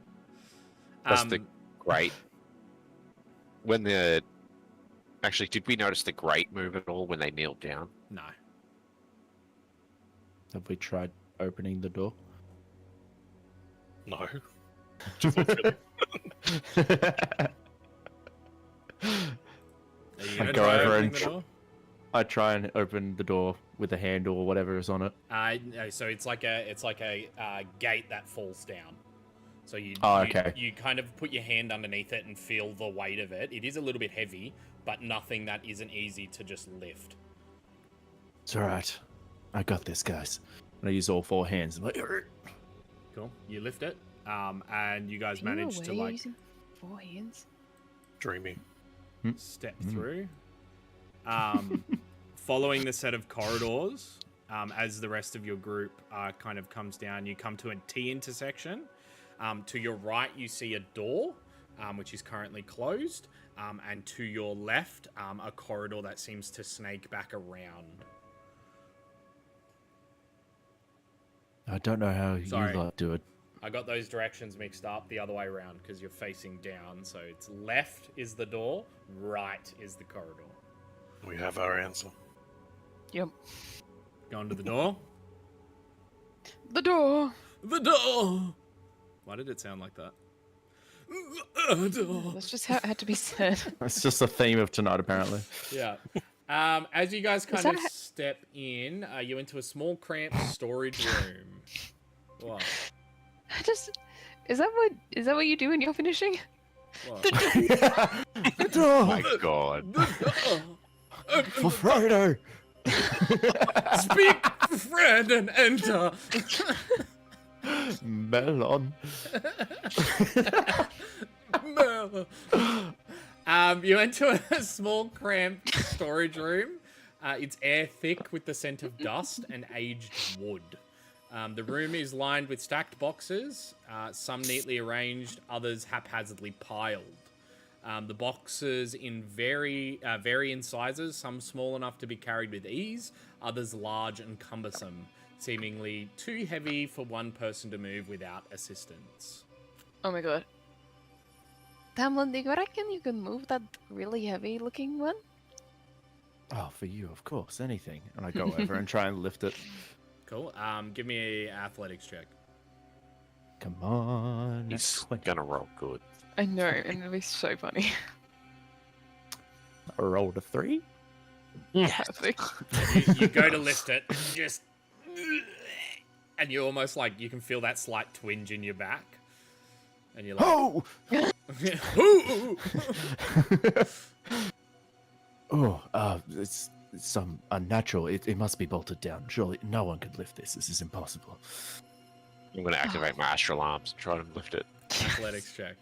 That's the grate. When the actually, did we notice the grate move at all when they kneeled down? No. Have we tried opening the door? No. Just looks really... Are you I gonna go try over opening and the door? I try and open the door with the handle or whatever is on it. No, so it's like a gate that falls down. So okay. you kind of put your hand underneath it and feel the weight of it. It is a little bit heavy, but nothing that isn't easy to just lift. It's alright. I got this, guys. And I use all four hands. I'm like, Cool. You lift it, and you guys Are you manage to aware you're like using 4 hands? dreamy. step through. Following the set of corridors, as the rest of your group kind of comes down, you come to a T intersection. To your right, you see a door, which is currently closed, and to your left, a corridor that seems to snake back around. I don't know how Sorry. you lot do it. I got those directions mixed up the other way around because you're facing down. So it's left is the door, right is the corridor. We have our answer. Yep. Going to the door. The door! The door. Why did it sound like that? The door. That's just how it had to be said. It's just the theme of tonight, apparently. Yeah. As you guys kind that of step in, you into a small, cramped storage room. What? Is that what you do when you're finishing? What? The door! Oh my god. For Frodo! Speak, friend, and enter. Melon. You enter a small, cramped storage room. It's air thick with the scent of dust and aged wood. The room is lined with stacked boxes, some neatly arranged, others haphazardly piled. The boxes vary in sizes, some small enough to be carried with ease, others large and cumbersome, seemingly too heavy for one person to move without assistance. Oh my god. Tamlin, do you reckon you can move that really heavy looking one? Oh, for you, of course, anything. And I go over and try and lift it. Cool. Give me a athletics check. Come on. He's gonna roll good. I know, and it'll be so funny. I rolled a 3. Perfect. You go to lift it, just, and you almost like you can feel that slight twinge in your back, and you're like, Oh! "Ooh!" Oh, it's some unnatural. It must be bolted down. Surely no one could lift this. This is impossible. I'm gonna activate my astral arms and try to lift it. Athletics check.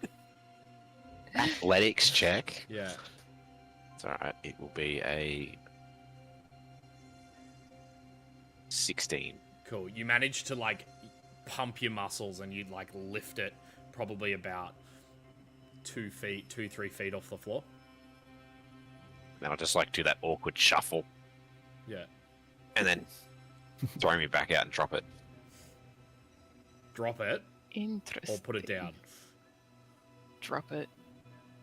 Athletics check. Yeah. It's alright. It will be a 16. Cool. You manage to like pump your muscles and you like lift it probably about 2-3 feet off the floor. Then I'll just like do that awkward shuffle Yeah. and then throw me back out and drop it. Drop it Interesting. or put it down. Drop it.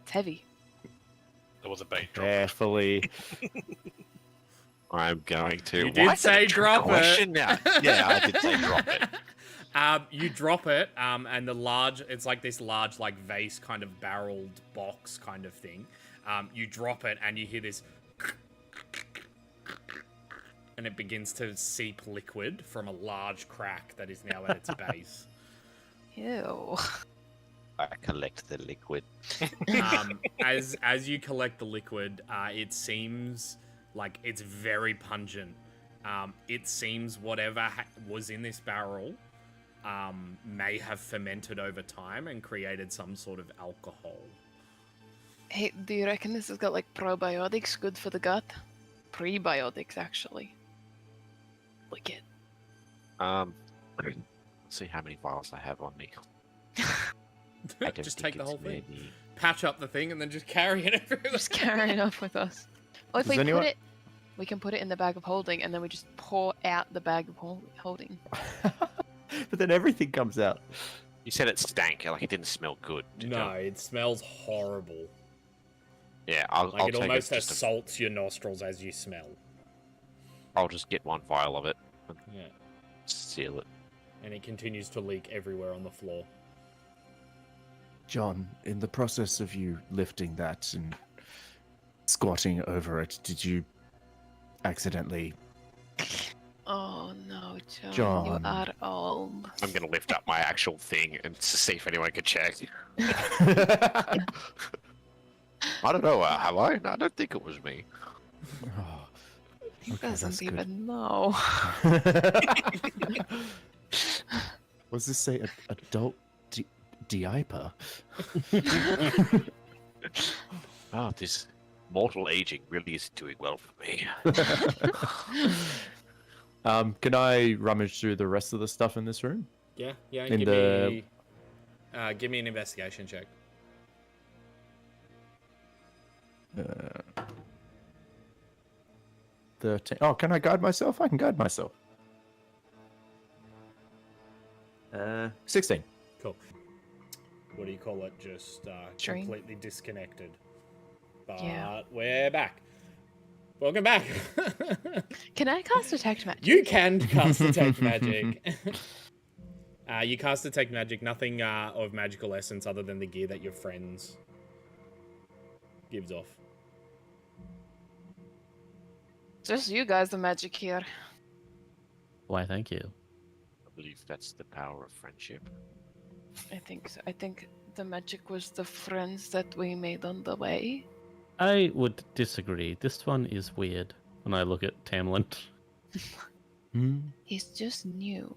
It's heavy. That was a bait drop. Carefully. I'm going to. You did Why is that a say trick drop question it. now? Yeah, I did say drop it. You drop it, and it's like this large, like vase kind of barreled box kind of thing. You drop it, and you hear this, and it begins to seep liquid from a large crack that is now at its base. Ew. I collect the liquid. As you collect the liquid, it seems like it's very pungent. It seems whatever was in this barrel may have fermented over time and created some sort of alcohol. Hey, do you reckon this has got like probiotics good for the gut? Prebiotics, actually. Like it. Let's see how many vials I have on me. I don't Just think take the whole it's thing. many. Patch up the thing and then just carry it everywhere. Just carry it up with us. Or if Does we anyone- put it, we can put it in the bag of holding and then we just pour out the bag of holding. But then everything comes out. You said it stank, like it didn't smell good. did you? No, it smells horrible. Yeah, I'll Like it take almost it. Just assaults your nostrils as you smell. I'll just get one vial of it and Yeah. seal it. And it continues to leak everywhere on the floor. John, in the process of you lifting that and squatting over it, did you accidentally... Oh no, John, John. you are old. I'm gonna lift up my actual thing and to see if anyone can check. I don't know. Have I? No, I don't think it was me. Oh, He okay, doesn't that's good. even know. Was this say adult diaper? Oh, this mortal aging really is doing well for me. Can I rummage through the rest of the stuff in this room? Yeah, yeah. In Give me an investigation check. 13. Oh, can I guide myself? I can guide myself. 16. Cool. What do you call it? Just Dream. completely disconnected. But Yeah. we're back. Welcome back. Can I cast detect magic? You can cast detect magic. You cast detect magic. Nothing of magical essence other than the gear that your friends gives off. Just you guys, the magic here. Why, thank you. I believe that's the power of friendship. I think so. I think the magic was the friends that we made on the way. I would disagree. This one is weird when I look at Tamlin. Hmm? He's just new.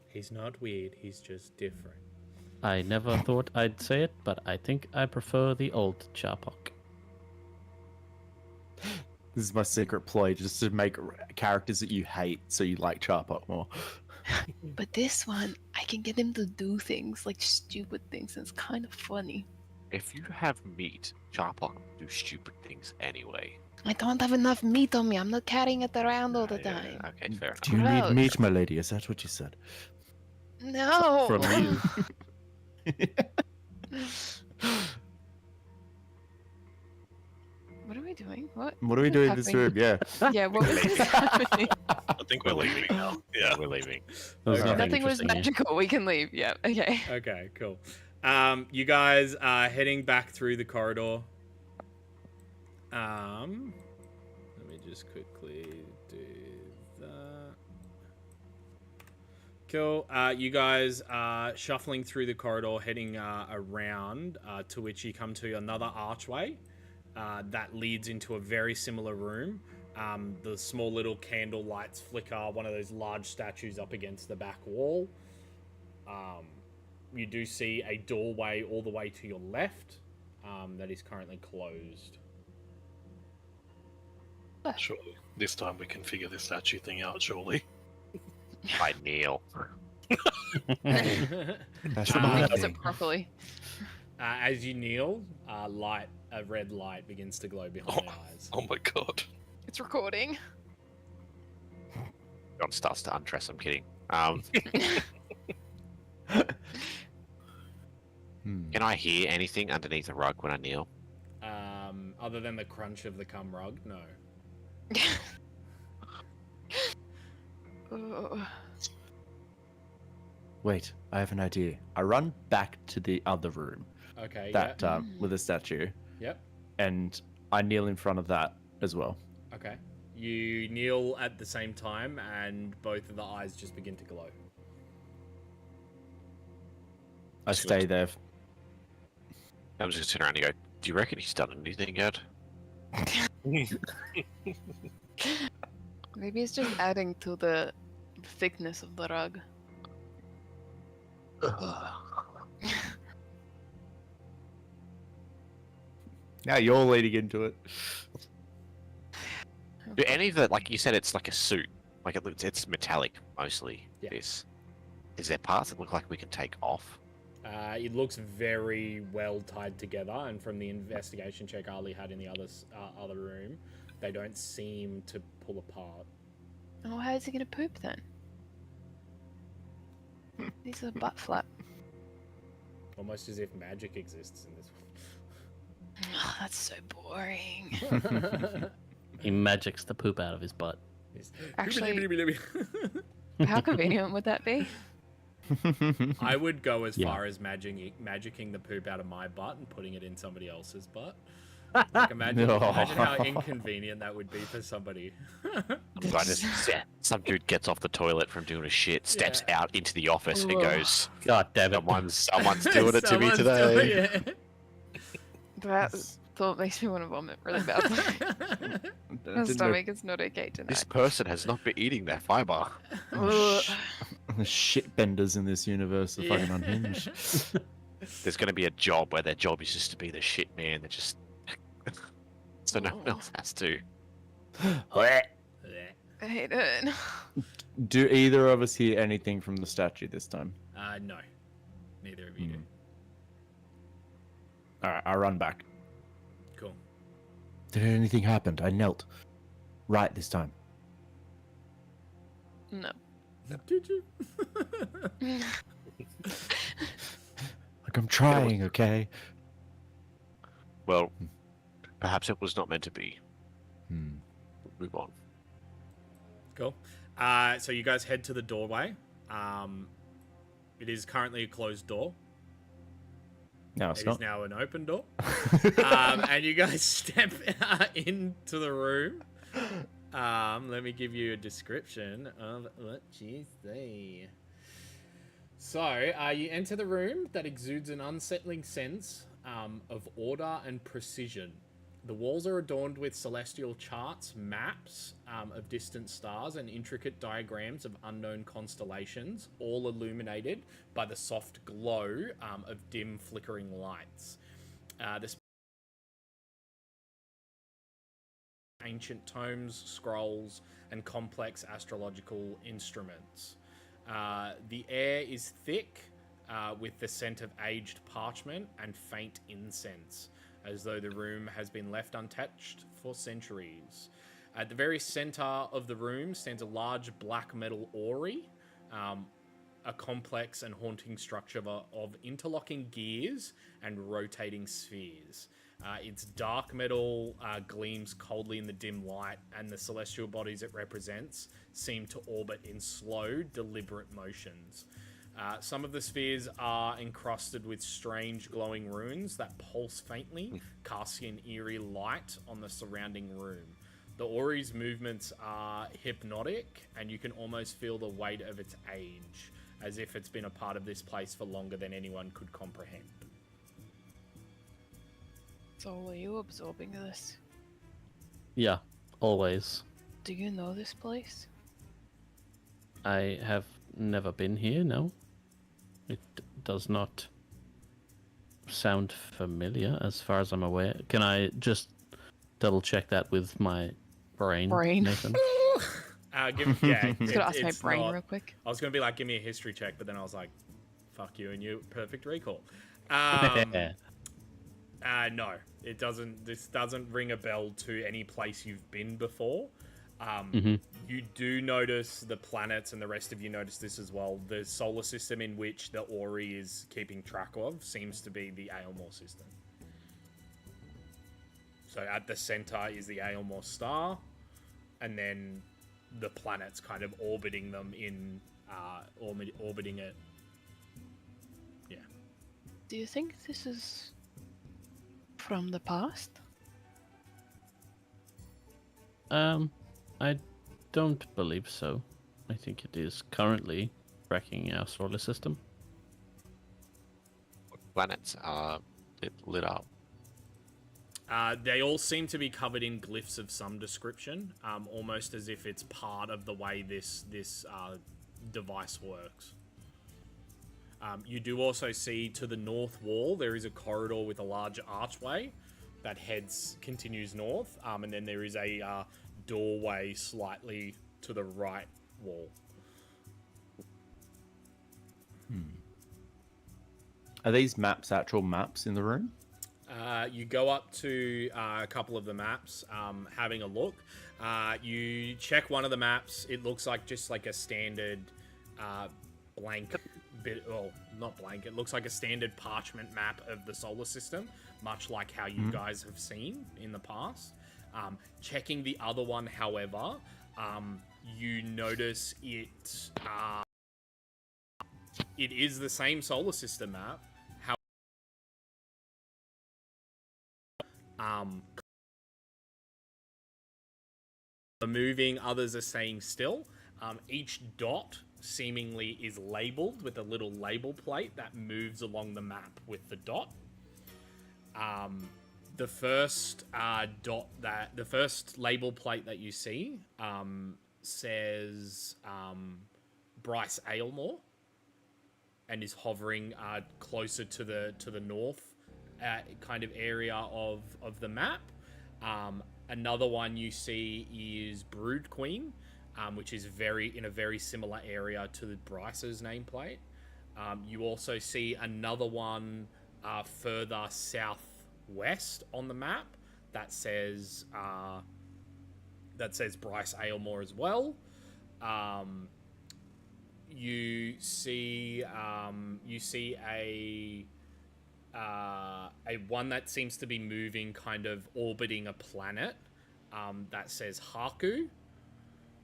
He's not weird. He's just different. I never thought I'd say it, but I think I prefer the old Charpok. This is my secret ploy, just to make characters that you hate so you like Charpok more. But this one, I can get him to do things, like stupid things, and it's kind of funny. If you have meat, Charpok do stupid things anyway. I don't have enough meat on me. I'm not carrying it around all the Yeah, time. okay, fair enough. Do you Gross. need meat, my lady? Is that what you said? No. From you. What are we doing? What? What are we What's doing in this room? happening? Yeah. Yeah, what was happening? I think we're leaving now. Yeah. We're leaving. There was Okay. Nothing was interesting here. magical. We can leave. Yeah. Okay. Okay, cool. You guys are heading back through the corridor. Let me just quickly do that. Cool. You guys are shuffling through the corridor, heading around, to which you come to another archway that leads into a very similar room. The small little candle lights flicker, one of those large statues up against the back wall. You do see a doorway all the way to your left that is currently closed. Surely. This time we can figure this statue thing out, surely. I kneel. That's Um, my Does it thing. properly. As you kneel, a red light begins to glow behind your eyes. Oh my god. It's recording. John starts to undress. I'm kidding. Can I hear anything underneath the rug when I kneel? Other than the crunch of the cum rug, no. Oh. Wait, I have an idea. I run back to the other room Okay, that yeah. with the statue, Yep. and I kneel in front of that as well. Okay. You kneel at the same time, and both of the eyes just begin to glow. I stay there. I'm just gonna turn around and go, do you reckon he's done anything yet? Maybe it's just adding to the thickness of the rug. Now you're leading into it. Do any of the, like you said, it's like a suit. Like it's metallic mostly. Yeah. Is there parts that look like we can take off? It looks very well tied together, and from the investigation check Ali had in the other room, they don't seem to pull apart. Oh, how's he gonna poop then? He's a butt flap. Almost as if magic exists in this Oh, that's so boring. one. He magics the poop out of his butt. Actually- How convenient would that be? I would go as Yeah. far as magicking the poop out of my butt and putting it in somebody else's butt. Like imagine how inconvenient that would be for somebody. I'm glad some dude gets off the toilet from doing a shit, steps out into the office, and goes, God damn it. "Someone's doing it to me Someone's today." doing it. That thought makes me want to vomit really badly. My stomach is not okay tonight. This person has not been eating their fiber. Ugh. The shit benders in this universe are fucking unhinged. There's going to be a job where their job is just to be the shit man. They're just so no one else has to. I hate it. Do either of us hear anything from the statue this time? No. Neither of you do. Alright, I run back. Cool. Did anything happen? I knelt. Right this time. No. Did you? Like I'm trying, okay? Well, perhaps it was not meant to be. Hmm. Move on. Cool. So you guys head to the doorway. It is currently a closed door. No, It it's is not. now an open door. And you guys step into the room. Let me give you a description of what you see. So, you enter the room that exudes an unsettling sense of order and precision. The walls are adorned with celestial charts, maps of distant stars, and intricate diagrams of unknown constellations, all illuminated by the soft glow of dim, flickering lights. The ancient tomes, scrolls, and complex astrological instruments. The air is thick with the scent of aged parchment and faint incense, as though the room has been left untouched for centuries. At the very center of the room stands a large black metal orrery, a complex and haunting structure of interlocking gears and rotating spheres. Its dark metal gleams coldly in the dim light, and the celestial bodies it represents seem to orbit in slow, deliberate motions. Some of the spheres are encrusted with strange glowing runes that pulse faintly, casting an eerie light on the surrounding room. The orrery's movements are hypnotic, and you can almost feel the weight of its age, as if it's been a part of this place for longer than anyone could comprehend. So are you absorbing this? Yeah, always. Do you know this place? I have never been here, no. It does not sound familiar as far as I'm aware. Can I just double check that with my brain, Nathan? Yeah, I was gonna ask my it's brain not- real quick. I was gonna be like, give me a history check, but then I was like, fuck you and you, perfect recall. No, it doesn't. This doesn't ring a bell to any place you've been before. Mhm. You do notice the planets, and the rest of you notice this as well. The solar system in which the Ori is keeping track of seems to be the Aylmore system. So at the center is the Aylmore star, and then the planets kind of orbiting them in orbiting it. Yeah. Do you think this is from the past? I don't believe so. I think it is currently tracking our solar system. Planets are lit up. They all seem to be covered in glyphs of some description, almost as if it's part of the way this device works. You do also see to the north wall there is a corridor with a large archway that continues north, and then there is a doorway slightly to the right wall. Are these maps actual maps in the room? You go up to a couple of the maps, having a look. You check one of the maps. It looks like just like a standard blank bit. Well, not blank. It looks like a standard parchment map of the solar system, much like how you guys have seen in the past. Checking the other one, however, you notice it is the same solar system map. Moving, others are staying still. Each dot seemingly is labeled with a little label plate that moves along the map with the dot. The first the first label plate that you see says Bryce Aylmore, and is hovering closer to the north kind of area of the map. Another one you see is Brood Queen, which is in a very similar area to the Bryce's nameplate. You also see another one further southwest on the map that says Bryce Aylmore as well. You see a one that seems to be moving, kind of orbiting a planet, that says Haku.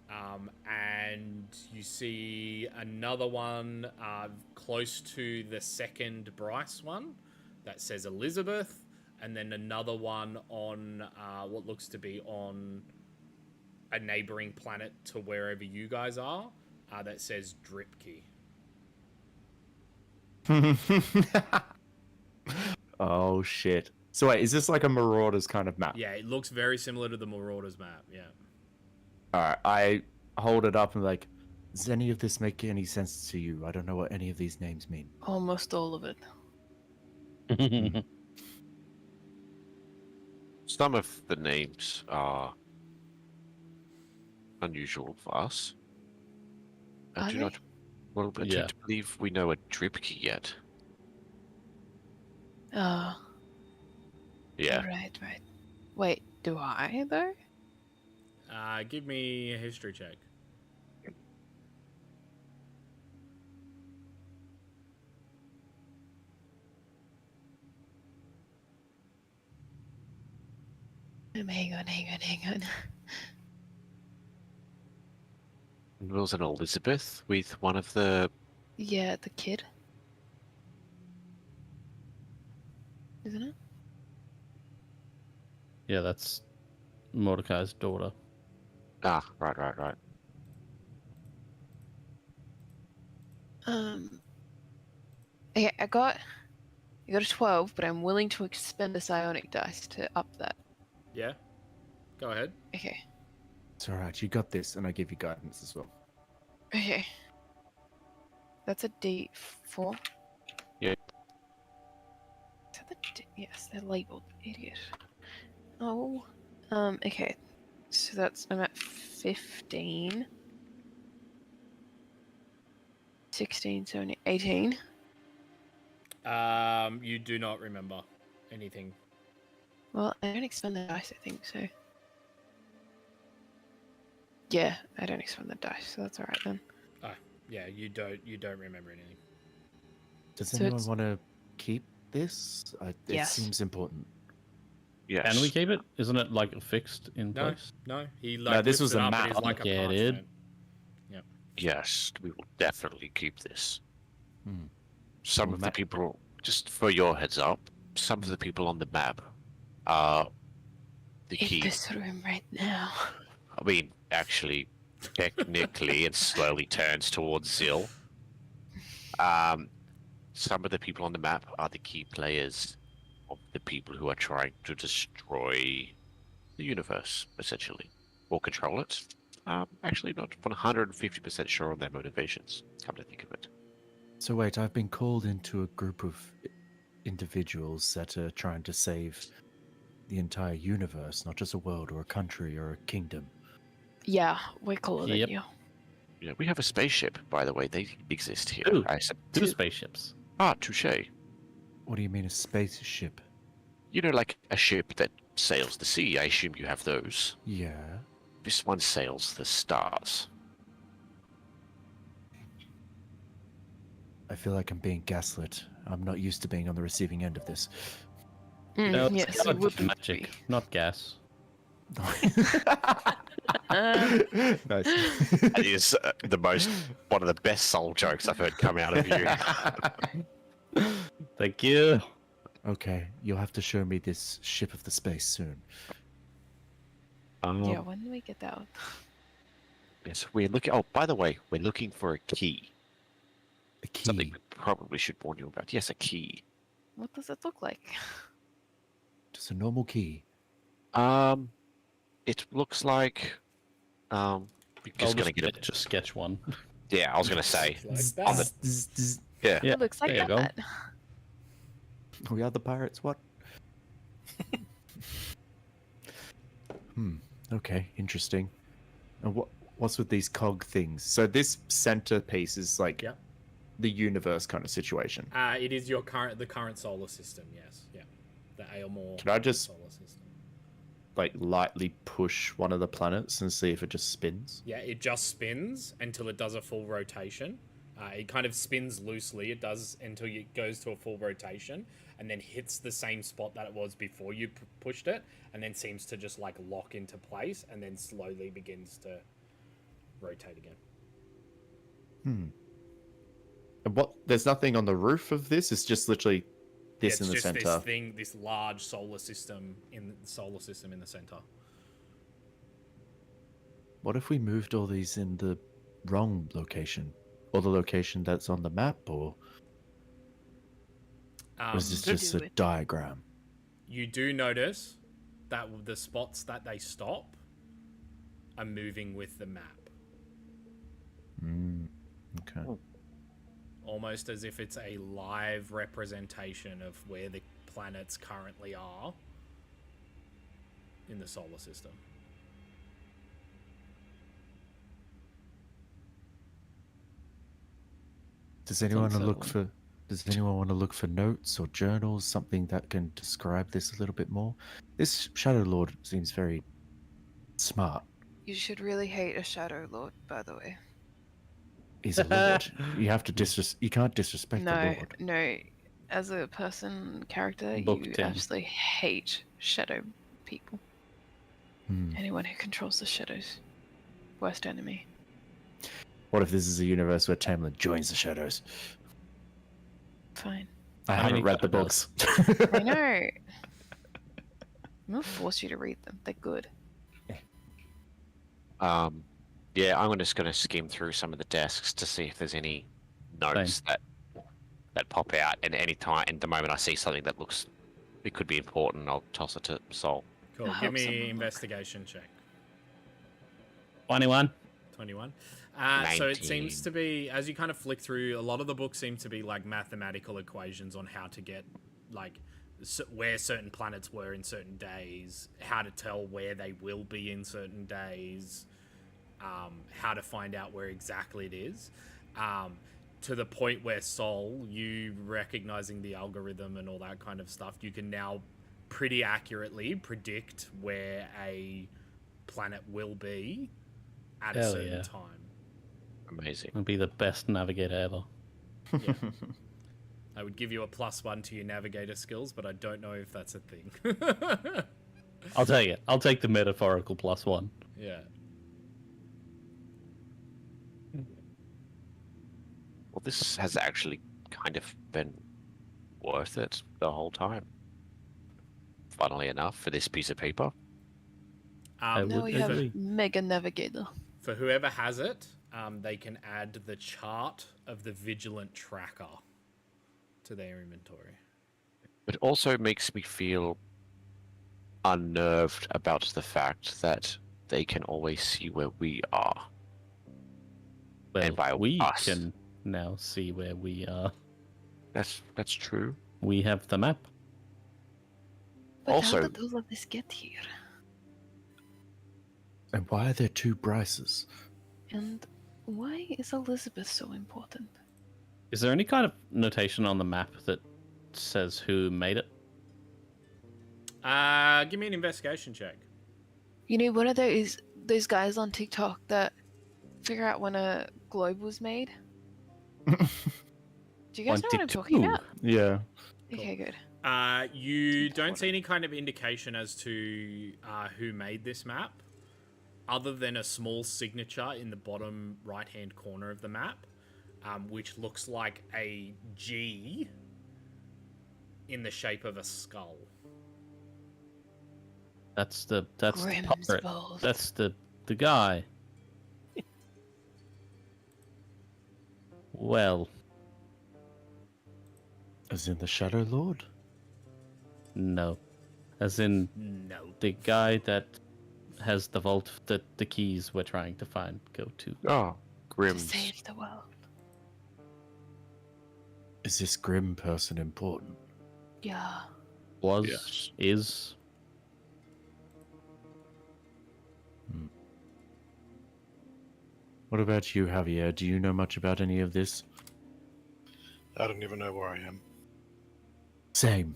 And you see another one close to the second Bryce one that says Elizabeth, and then another one on what looks to be on a neighboring planet to wherever you guys are, that says Dripkey. Oh shit. So wait, is this like a Marauders kind of map? Yeah, it looks very similar to the Marauders map, yeah. Alright, I hold it up and like, does any of this make any sense to you? I don't know what any of these names mean. Almost all of it. Some of the names are unusual for us. I Are do they? not Yeah. to believe we know a Dripkey yet. Oh, Yeah. right. Wait, do I though? Give me a history check. Hang on. And was an Elizabeth with one of the... Yeah, the kid. Isn't it? Yeah, that's Mordecai's daughter. Ah, right. Okay, I got a 12, but I'm willing to expend a psionic dice to up that. Yeah? Go ahead. Okay. It's alright, you got this, and I give you guidance as well. Okay. That's a D4. Yeah. Is that the yes, they're labeled. Idiot. Oh. Okay. So I'm at 15. 16, 17, 18. You do not remember anything Well, I don't expend the dice, I think, so. Yeah, I don't expend the dice, so that's alright then. Yeah, you don't remember anything. Does So anyone it's- want to keep this? It Yes. seems important. Yes. Can we keep it? Isn't it like fixed in No, place? no. He No, like this lifts was it a up map. and it's like a Yeah, parchment. dude. Yes, we will definitely keep this. Hmm. Some Well, of the map- people, just for your heads up, some of the people on the map are the In key. this room right now. I mean, actually, technically, it slowly turns towards Zil. Some of the people on the map are the key players of the people who are trying to destroy the universe, essentially, or control it. Actually, not 150% sure on their motivations, come to think of it. So wait, I've been called into a group of individuals that are trying to save the entire universe, not just a world or a country or a kingdom. Yeah, we're cooler Yep. than you. Yeah, we have a spaceship, by the way. They exist here. Ooh. I said, Two spaceships. touche. What do you mean a spaceship? You know, like a ship that sails the sea. I assume you have those. Yeah. This one sails the stars. I feel like I'm being gaslit. I'm not used to being on the receiving end of this. No, it's Yes, it would magic, be. not gas. Nice. That is one of the best soul jokes I've heard come out of you. Thank you. Okay, you'll have to show me this ship of the space soon. Yeah, when do we get that one? Yes, we're looking. Oh, by the way, we're looking for a key. A key. Something we probably should warn you about. Yes, a key. What does it look like? Just a normal key. It looks like. We're I'll just gonna get a. just sketch one. Yeah, I was gonna say. Like On that. the, yeah. Yeah, It looks like there you go. that. We are the pirates, what? Okay, interesting. And what's with these cog things? So this centerpiece is like Yeah. the universe kind of situation. It is the current solar system. Yes. Yeah. The Aylmore. Can I just- solar system? Like lightly push one of the planets and see if it just spins. Yeah, it just spins until it does a full rotation. It kind of spins loosely. It does until it goes to a full rotation, and then hits the same spot that it was before you pushed it, and then seems to just like lock into place, and then slowly begins to rotate again. And there's nothing on the roof of this. It's just literally this Yeah, in the it's just center. this large solar system in the center. What if we moved all these in the wrong location, or the location that's on the map, or is this to just do a it. diagram? You do notice that the spots that they stop are moving with the map. Okay. Almost as if it's a live representation of where the planets currently are in the solar system. Does anyone want to look unsettling. for? Does anyone want to look for notes or journals, something that can describe this a little bit more? This Shadow Lord seems very smart. You should really hate a Shadow Lord, by the way. He's a lord. You have to You can't disrespect the No, lord. no. As a person, character, Book you 10. absolutely hate shadow people. Hmm. Anyone who controls the shadows. Worst enemy. What if this is a universe where Tamlin joins the shadows? Fine. I mean, haven't he read the kinda books. I know. I'm gonna force you to read them. They're good. Yeah, I'm just gonna skim through some of the desks to see if there's any notes that pop out. And any time, and the moment I see something that looks, it could be important, I'll toss it to Sol. Cool. I Give hope someone me look. investigation check. 21. 21. So it seems 19. to be, as you kind of flick through, a lot of the books seem to be like mathematical equations on how to get, like, where certain planets were in certain days, how to tell where they will be in certain days, how to find out where exactly it is. To the point where Sol, you recognizing the algorithm and all that kind of stuff, you can now pretty accurately predict where a planet will be at a Hell certain yeah. time. Amazing. I'll be the best navigator ever. Yeah. I would give you a +1 to your navigator skills, but I don't know if that's a thing. I'll take it. I'll take the metaphorical +1. Yeah. Well, this has actually kind of been worth it the whole time. Funnily enough, for this piece of paper. I Now we would have agree. Mega Navigator. For whoever has it, they can add the chart of the Vigilant Tracker to their inventory. It also makes me feel unnerved about the fact that they can always see where we are. Well, And by we us. can now see where we are. That's true. We have the map. But Also- how did all of this get here? And why are there two Bryces? And why is Elizabeth so important? Is there any kind of notation on the map that says who made it? Give me an investigation check. You know, one of those guys on TikTok that figure out when a globe was made. Do you guys know what I'm talking about? Yeah. Okay, good. You don't see any kind of indication as to who made this map, other than a small signature in the bottom right-hand corner of the map, which looks like a G in the shape of a skull. That's the pirate. Grimsbold. That's the guy. Well, As in the Shadow Lord? no. As in No. the guy that has the vault that the keys we're trying to find go to. Oh, To Grimm's. save the world. Is this Grim person important? Yeah. Was, Yes. is. What about you, Javier? Do you know much about any of this? I don't even know where I am. Same.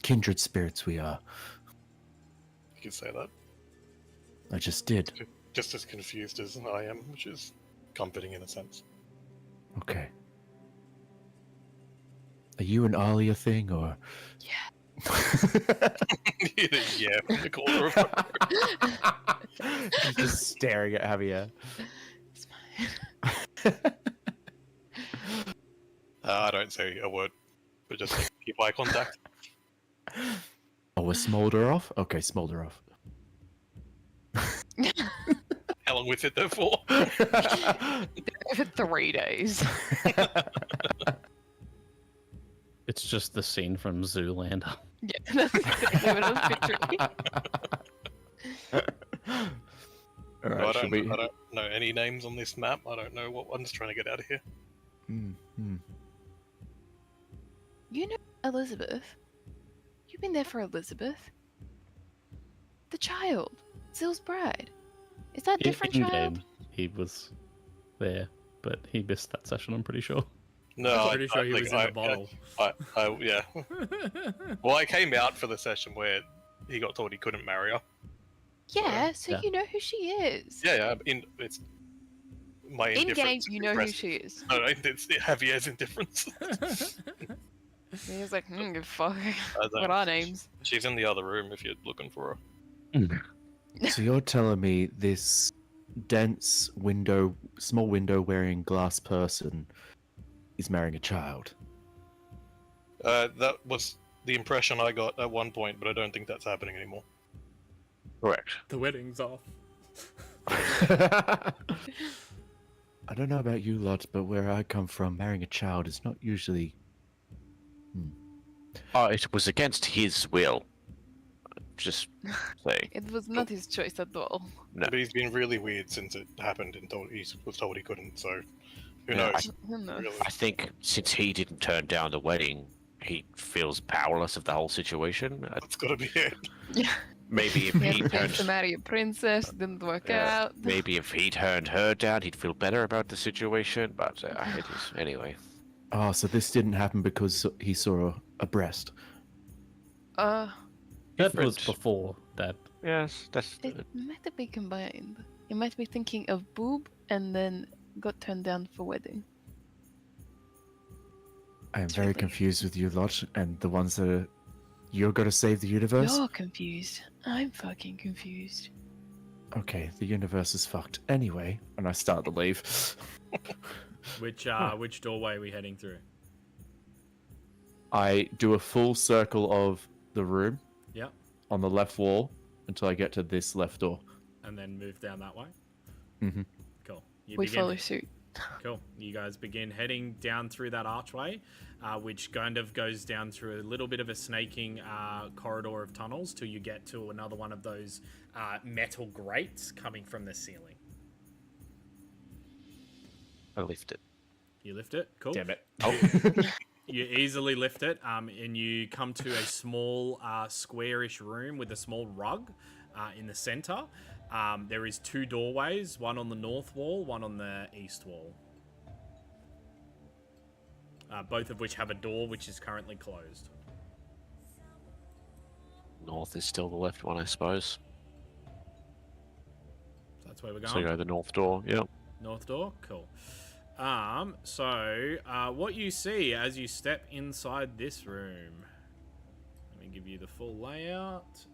Kindred spirits we are. You can say that. I just did. Just as confused as I am, which is comforting in a sense. Okay. Are you an Alia thing, or...? Yeah. Yeah, from the corner of She's just staring at Javier. It's fine. I don't say a word, but just like, keep eye contact. Oh, we're Smolder off? Okay, Smolder off. How long we sit there for? For 3 days. It's just the scene from Zoolander. Yeah, that's exactly what I was picturing. Alright, I should we... don't know any names on this map. I don't know what one's trying to get out of here. You know Elizabeth? You've been there for Elizabeth? The child. Zill's bride. Is that a different child? In-game, he was there, but he missed that session, I'm pretty sure. No, I'm pretty sure he was in the bottle. Yeah. Well, I came out for the session where he got told he couldn't marry her. Yeah, so Yeah. you know who she is. Yeah. It's my In game, indifference. you know who expressed- she is. No, it's Javier's indifference. He was like, give a fuck. I What don't- are names? She's in the other room if you're looking for her. So you're telling me this dense window, small window wearing glass person is marrying a child? That was the impression I got at one point, but I don't think that's happening anymore. Correct. The wedding's off. I don't know about you lot, but where I come from, marrying a child is not usually... Oh, it was against his will. Just saying. It was not his choice at all. No. But he's been really weird since it happened and he was told he couldn't, so who Yeah, knows? No. Really. I think since he didn't turn down the wedding, he feels powerless of the whole situation. That's gotta be it. Maybe if He he had plans to turned, marry a princess, didn't work Yeah. out. maybe if he turned her down, he'd feel better about the situation. But it is anyway. Oh, so this didn't happen because he saw a breast. Uh, That was Different. before that. Yes, that's it might be combined. You might be thinking of boob and then got turned down for wedding. I am It's very really- confused with you lot and the ones that are... You're gonna save the universe? You're confused. I'm fucking confused. Okay, the universe is fucked. Anyway, and I start to leave. Which doorway are we heading through? I do a full circle of the room Yep. on the left wall until I get to this left door. And then move down that way. Mm-hmm. Cool. You We begin- follow suit. Cool. You guys begin heading down through that archway, which kind of goes down through a little bit of a snaking corridor of tunnels till you get to another one of those metal grates coming from the ceiling. I lift it. You lift it. Cool. Damn it. You easily lift it, and you come to a small, squarish room with a small rug in the center. There is 2 doorways, one on the north wall, one on the east wall. Both of which have a door which is currently closed. North is still the left one, I suppose. So that's where we're going. So go the north door. Yep. North door? Cool. What you see as you step inside this room. Let me give you the full layout.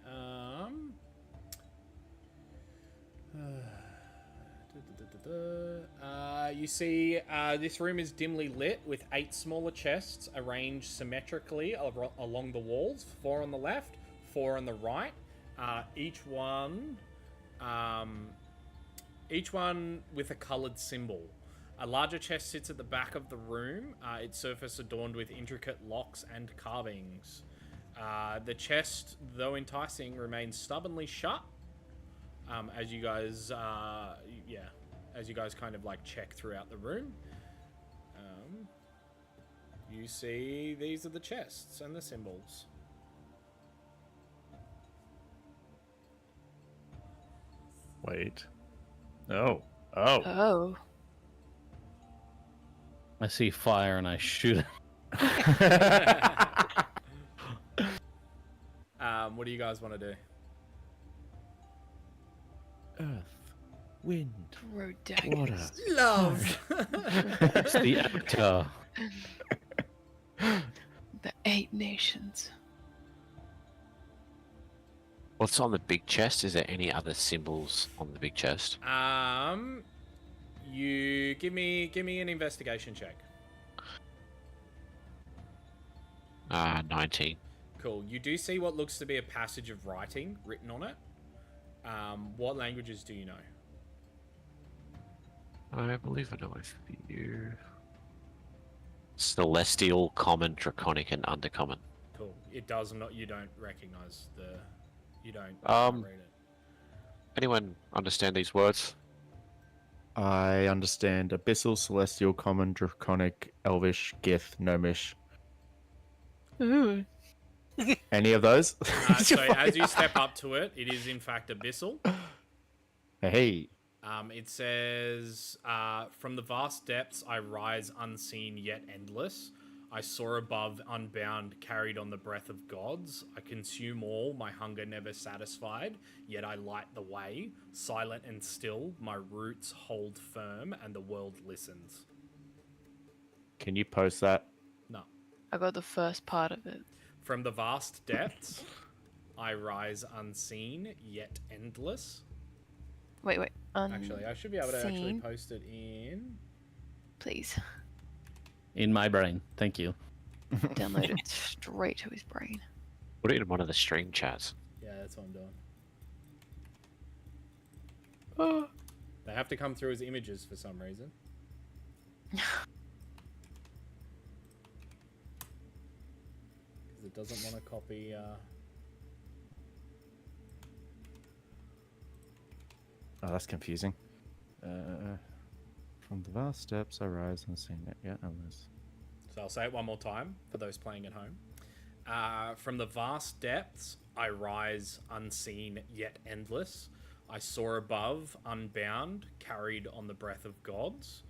You see this room is dimly lit with 8 smaller chests arranged symmetrically along the walls. 4 on the left, 4 on the right. Each one with a coloured symbol. A larger chest sits at the back of the room, its surface adorned with intricate locks and carvings. The chest, though enticing, remains stubbornly shut. As you guys kind of like check throughout the room, you see these are the chests and the symbols. Wait. Oh. Oh. Oh. I see fire and I shoot it. What do you guys want to do? Earth. Wind. Throw daggers. Water. Love. It's the Avatar. The 8 nations. What's on the big chest? Is there any other symbols on the big chest? You give me an investigation check. 19. Cool. You do see what looks to be a passage of writing written on it. What languages do you know? I believe I know a few. Celestial, Common, Draconic, and Undercommon. Cool. It does not. You don't recognize the. You don't read it. Anyone understand these words? I understand Abyssal, Celestial, Common, Draconic, Elvish, Gith, Gnomish. Ooh. Any of those? So as you step up to it, it is in fact abyssal. Hey. It says, from the vast depths I rise unseen yet endless. I soar above, unbound, carried on the breath of gods. I consume all, my hunger never satisfied, yet I light the way. Silent and still, my roots hold firm, and the world listens. Can you post that? No. I got the first part of it. From the vast depths, I rise unseen yet endless. Wait. Actually, I should be able to actually Unseen. post it in. Please. In my brain. Thank you. Download it straight to his brain. Put it in one of the stream chats. Yeah, that's what I'm doing. They have to come through as images for some reason. Because it doesn't want to copy. Oh, that's confusing. From the vast steps I rise unseen yet endless. So I'll say it one more time for those playing at home. From the vast depths, I rise unseen yet endless. I soar above, unbound, carried on the breath of gods.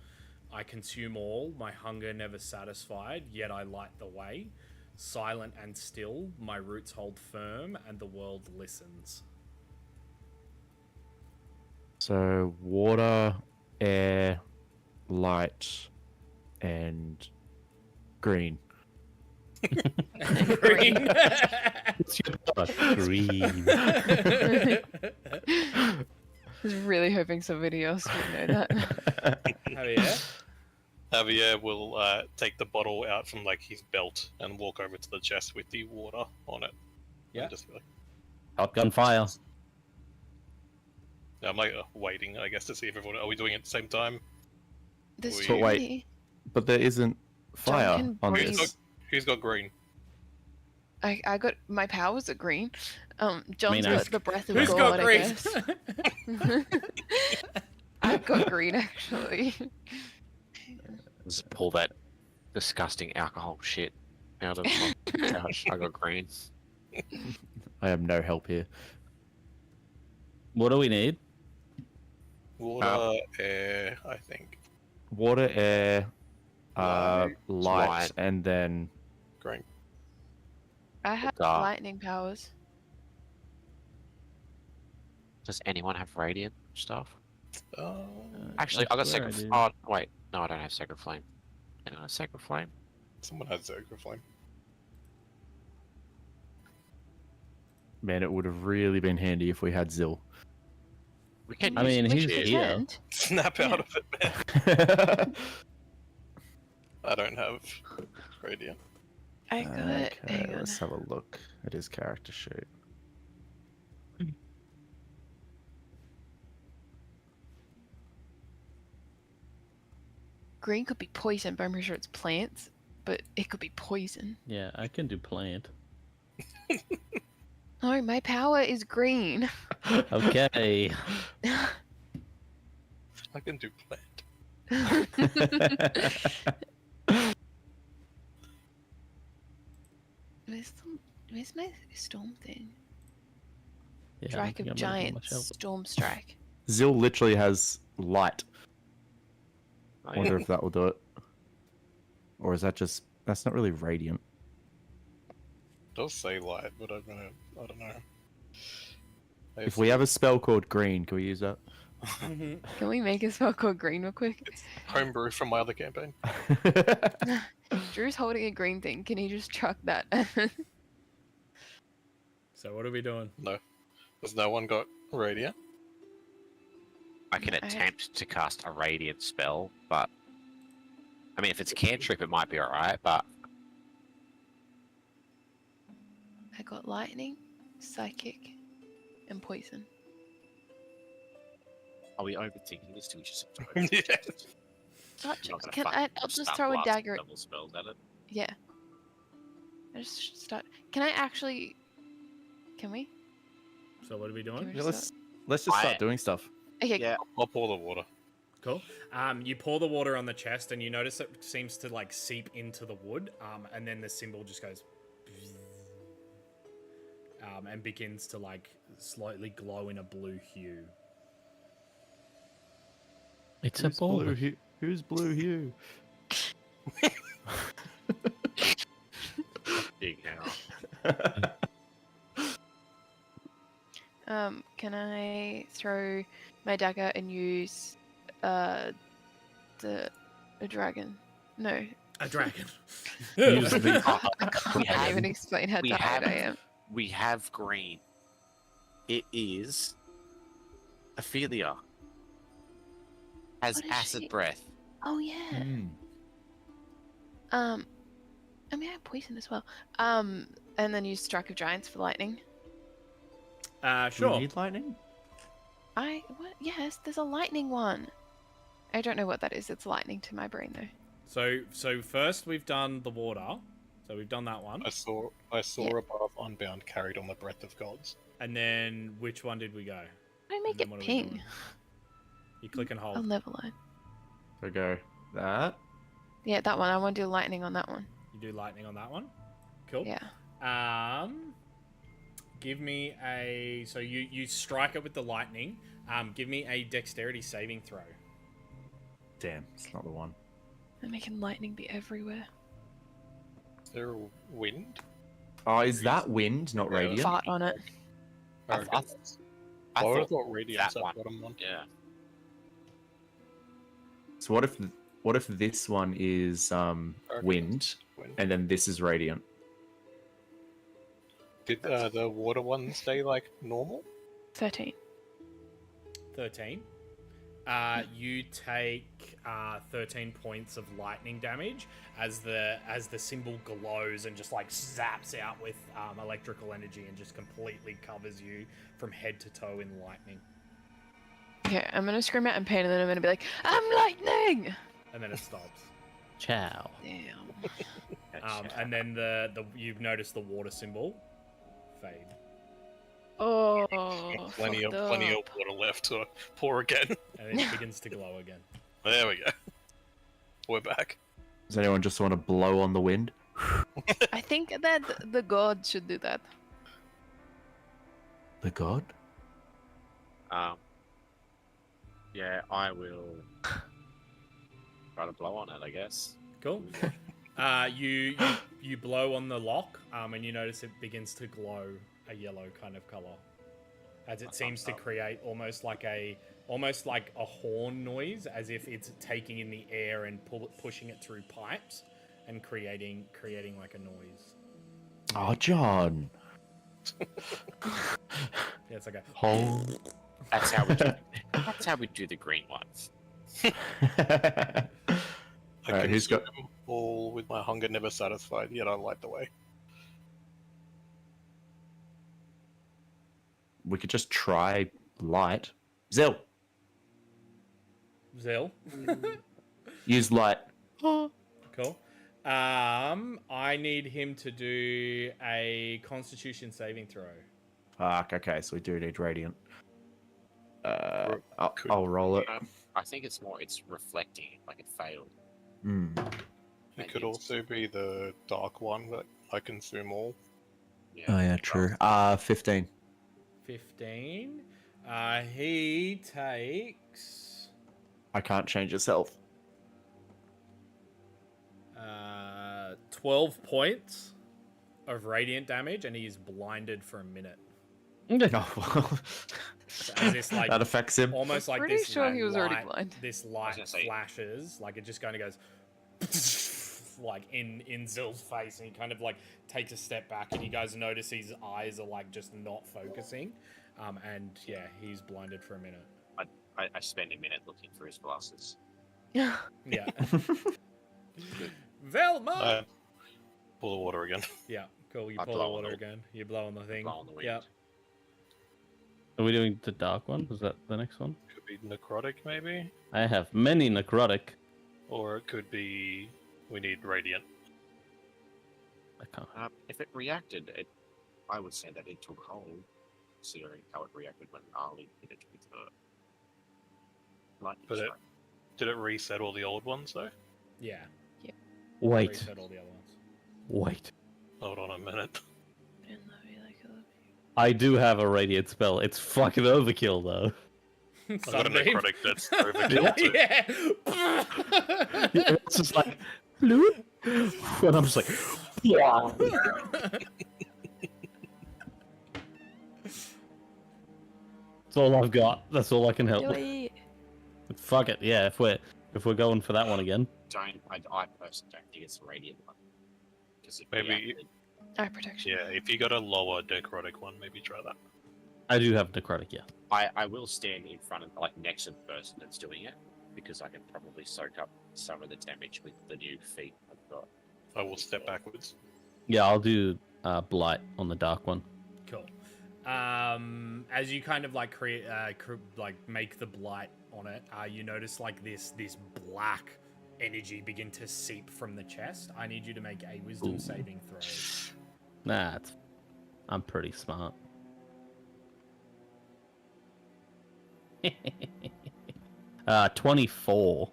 I consume all, my hunger never satisfied, yet I light the way. silent and still, my roots hold firm, and the world listens. So water, air, light, and green. Green. What's your power? Green. I was really hoping somebody else would know that. Javier? Javier will take the bottle out from like his belt and walk over to the chest with the water on it. Yeah. And just be like, Shotgun fire. I'm like waiting, I guess, to see if everyone. Are we doing it at the same time? There's But too wait. many. But there isn't fire can on breathe. this. Who's got green? I got my powers are green. John's I- got the breath of Who's God, got I green? guess. I've got green actually. Just pull that disgusting alcohol shit out of my couch. I got green. I have no help here. What do we need? Water, air, I think. Water, air, Light. light, Light. and then Green. I have Dark. lightning powers. Does anyone have radiant stuff? Uh, Actually, I got swear I sacred. do. Oh wait, no, I don't have sacred flame. Anyone have sacred flame? someone had Sacred Flame. man, it would have really been handy if we had Zil. We can. I use mean, it he's here. here. Pretend. Snap Yeah. out of it, man. I don't have radiant. I got Okay, hang on. let's have a look at his character sheet. Green could be poison, but I'm pretty sure it's plants. But it could be poison. Yeah, I can do plant. No, my power is green. Okay. I can do plant. Where's my storm thing? Yeah, I Strike think of I'm gonna do Giants, myself. Storm Strike. Zil literally has light. Oh, I yeah. wonder if that will do it. Or is that just... That's not really radiant. It does say light, but I don't know. If we have a spell called green, can we use that? Mhm. Can we make a spell called green real quick? homebrew from my other campaign. Drew's holding a green thing. Can he just chuck that? So what are we doing? No, there's no one got radiant. I can I- attempt to cast a radiant spell, but I mean, if it's a cantrip, it might be alright. But I got lightning, psychic, and poison. are we overthinking this? Do we just? Yeah. Stop, Not gonna can fucking I'll just start throw a blasting dagger. double spells at it. Yeah. I just start. Can I actually? Can we? So what are we Can doing? we Yeah, just let's just start I- doing stuff. Okay. Yeah. I'll pour the water. Cool. You pour the water on the chest, and you notice it seems to like seep into the wood, and then the symbol just goes, and begins to like slowly glow in a blue hue. It's a ball. Who's blue hue? Big hell. Can I throw my dagger and use the a dragon? No, A dragon. Use the- I can't have- even explain how we tired I have- am. We have green. It is Ophelia. Has What is acid she? breath. Oh yeah. Hmm. I mean I have poison as well. And then use strike of giants for lightning. Do we Sure. need lightning? What? Yes, there's a lightning one. I don't know what that is. It's lightning to my brain though. So first we've done the water. So we've done that one. I saw Yeah. above Unbound carried on the breath of gods. And then which one did we go? I make And then it what are we ping. doing? You click and hold. I'll never learn. So go that. Yeah, that one. I want to do lightning on that one. You do lightning on that one. Cool. Yeah. Give me a. So you strike it with the lightning. Give me a dexterity saving throw. Damn, it's not the one. I'm making lightning be everywhere. there wind? Oh, is that wind, not Yeah. radiant? Fart on it. I Okay. I I would have thought thought radiant's that that one. bottom one. Yeah. So what if this one is wind, Wind. and then this is radiant? Did the water one stay like normal? 13. 13. You take 13 points of lightning damage as the symbol glows and just like zaps out with electrical energy and just completely covers you from head to toe in lightning. Okay, I'm gonna scream out in pain and then I'm gonna be like, I'm lightning! And then it stops. Ciao. Damn. And then the you've noticed the water symbol fade. Oh, Plenty of fucked water left to pour again. And it begins to glow again. There we go. We're back. Does anyone just want to blow on the wind? I think that the god should do that. The god? Yeah, I will try to blow on it, I guess. Cool. You blow on the lock, and you notice it begins to glow a yellow kind of color, as it seems to create almost like a horn noise, as if it's taking in the air and pushing it through pipes and creating like a noise. Oh, John. Yeah, it's like a. Oh. That's how we do. That's how we do the green ones. I Alright, who's got- consume all with my hunger never satisfied, yet I light the way. We could just try light. Zil, Zil. use light. Cool. I need him to do a Constitution saving throw. Fuck, okay, so we do need radiant. Could- I'll roll it. I think it's reflecting, like it failed. Mm. It could also be the dark one that I consume all. Yeah. Oh yeah, true. 15. 15. He takes. I can't change yourself. 12 points of radiant damage, and he is blinded for a minute. Oh, well. As this, like, That affects him. almost like Pretty this sure he was already light- blind. This gonna light say- flashes, like it just kind of goes like in Zill's face, and he kind of like takes a step back, and you guys notice his eyes are like just not focusing, and yeah, he's blinded for a minute. I spend a minute looking for his glasses. Yeah. Velma. Pull the water again. Yeah, cool. You I pull the blow on water the- again. You blow on the thing. Blow on the wind. Yeah. Are we doing the dark one? Was that the next one? Could be necrotic, maybe, I have many necrotic. or it could be we need radiant. I can't. If it reacted, I would say that it took hold, considering how it reacted when Ali hit it with the lightning But it- strike. Did it reset all the old ones though? Yeah. Wait, Reset all the other ones. wait. Hold on a minute. I do have a radiant spell. It's fucking overkill though. I've got a Sunbeam. necrotic that's overkill too. Yeah. It's just like, bloop. And I'm just like, wow. That's all I've got. That's all I can help. Joey. Fuck it. Yeah, if we're going for that one again. I personally don't think it's a radiant one. Because it Maybe- reacted. Eye protection. Yeah, if you got a lower necrotic one, maybe try that. I do have necrotic, yeah. I will stand in front of, like, next to the person that's doing it, because I can probably soak up some of the damage with the new feat I've got. I will step backwards. Yeah, I'll do blight on the dark one. Cool. As you kind of like create, make the blight on it, you notice like this black energy begin to seep from the chest. I need you to make a wisdom Ooh. saving throw. Nah, I'm pretty smart. 24.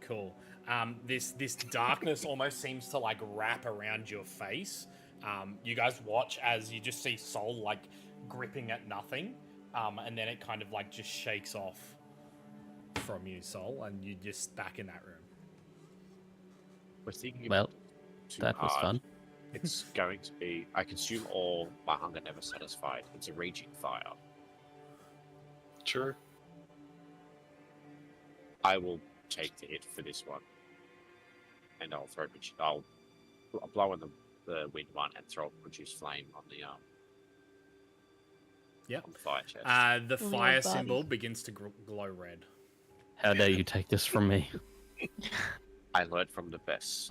Cool. This darkness almost seems to like wrap around your face. You guys watch as you just see Sol like gripping at nothing, and then it kind of like just shakes off from you, Sol, and you're just back in that room. We're thinking Well, too that was hard. fun. It's going to be. I consume all. My hunger never satisfied. It's a raging fire. True. I will take the hit for this one, and I'll throw. I'll blow in the wind one and throw produce flame on the Yep. on the fire chest. The Oh, fire yeah, symbol buddy. begins to glow red. How dare you take this from me? I learned from the best.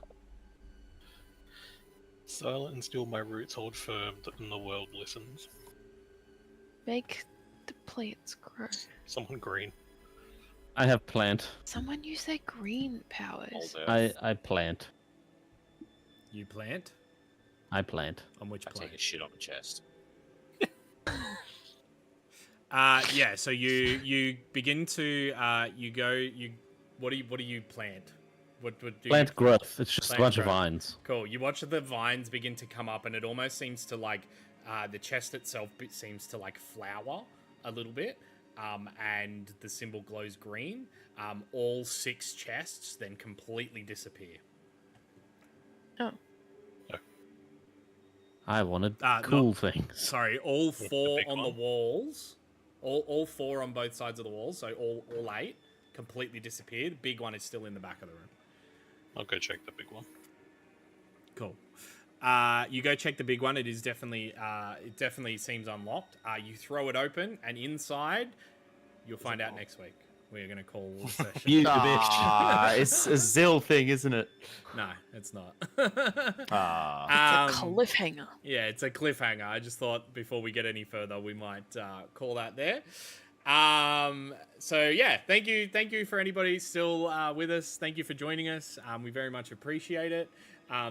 Silent and still my roots hold firm, and the world listens. Make the plants grow. Someone green. I have plant. Someone use their green Old powers. Earth. I plant. You plant? I plant. On which I take a plant? shit on the chest. Yeah, so you begin to what do you plant? What do Plant you growth. It's just a Plant bunch of growth. vines. Cool. You watch the vines begin to come up, and it almost seems to like the chest itself seems to like flower a little bit, and the symbol glows green. All 6 chests then completely disappear. I wanted not- cool things. Sorry, all 4 big on the one. walls, all 4 on both sides of the walls, so all 8 completely disappeared. Big one is still in the back of the room. I'll go check the big one. Cool. You go check the big one. It is definitely, it definitely seems unlocked. You throw it open, and inside, you'll find out next week. We're gonna call the session. You Ah, it's a Zill thing, isn't it? No, it's not. Ah. It's a cliffhanger. Yeah, it's a cliffhanger. I just thought before we get any further, we might call that there. So yeah, thank you for anybody still with us. Thank you for joining us. We very much appreciate it.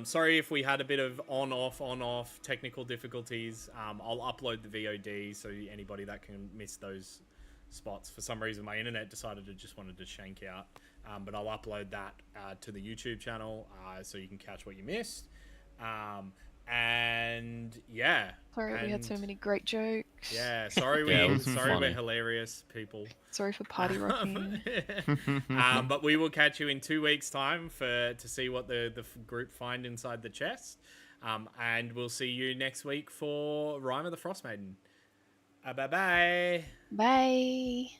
Sorry if we had a bit of on-off technical difficulties. I'll upload the VOD so anybody that can miss those spots. For some reason, my internet decided it just wanted to shank out. But I'll upload that to the YouTube channel so you can catch what you missed. And yeah. Sorry, we had so many great jokes. Yeah, sorry Yeah, it was we're funny. hilarious people. Sorry for party rocking. But we will catch you in 2 weeks' time to see what the group find inside the chest. And we'll see you next week for Rime of the Frost Maiden. Bye-bye. Bye.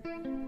Bye.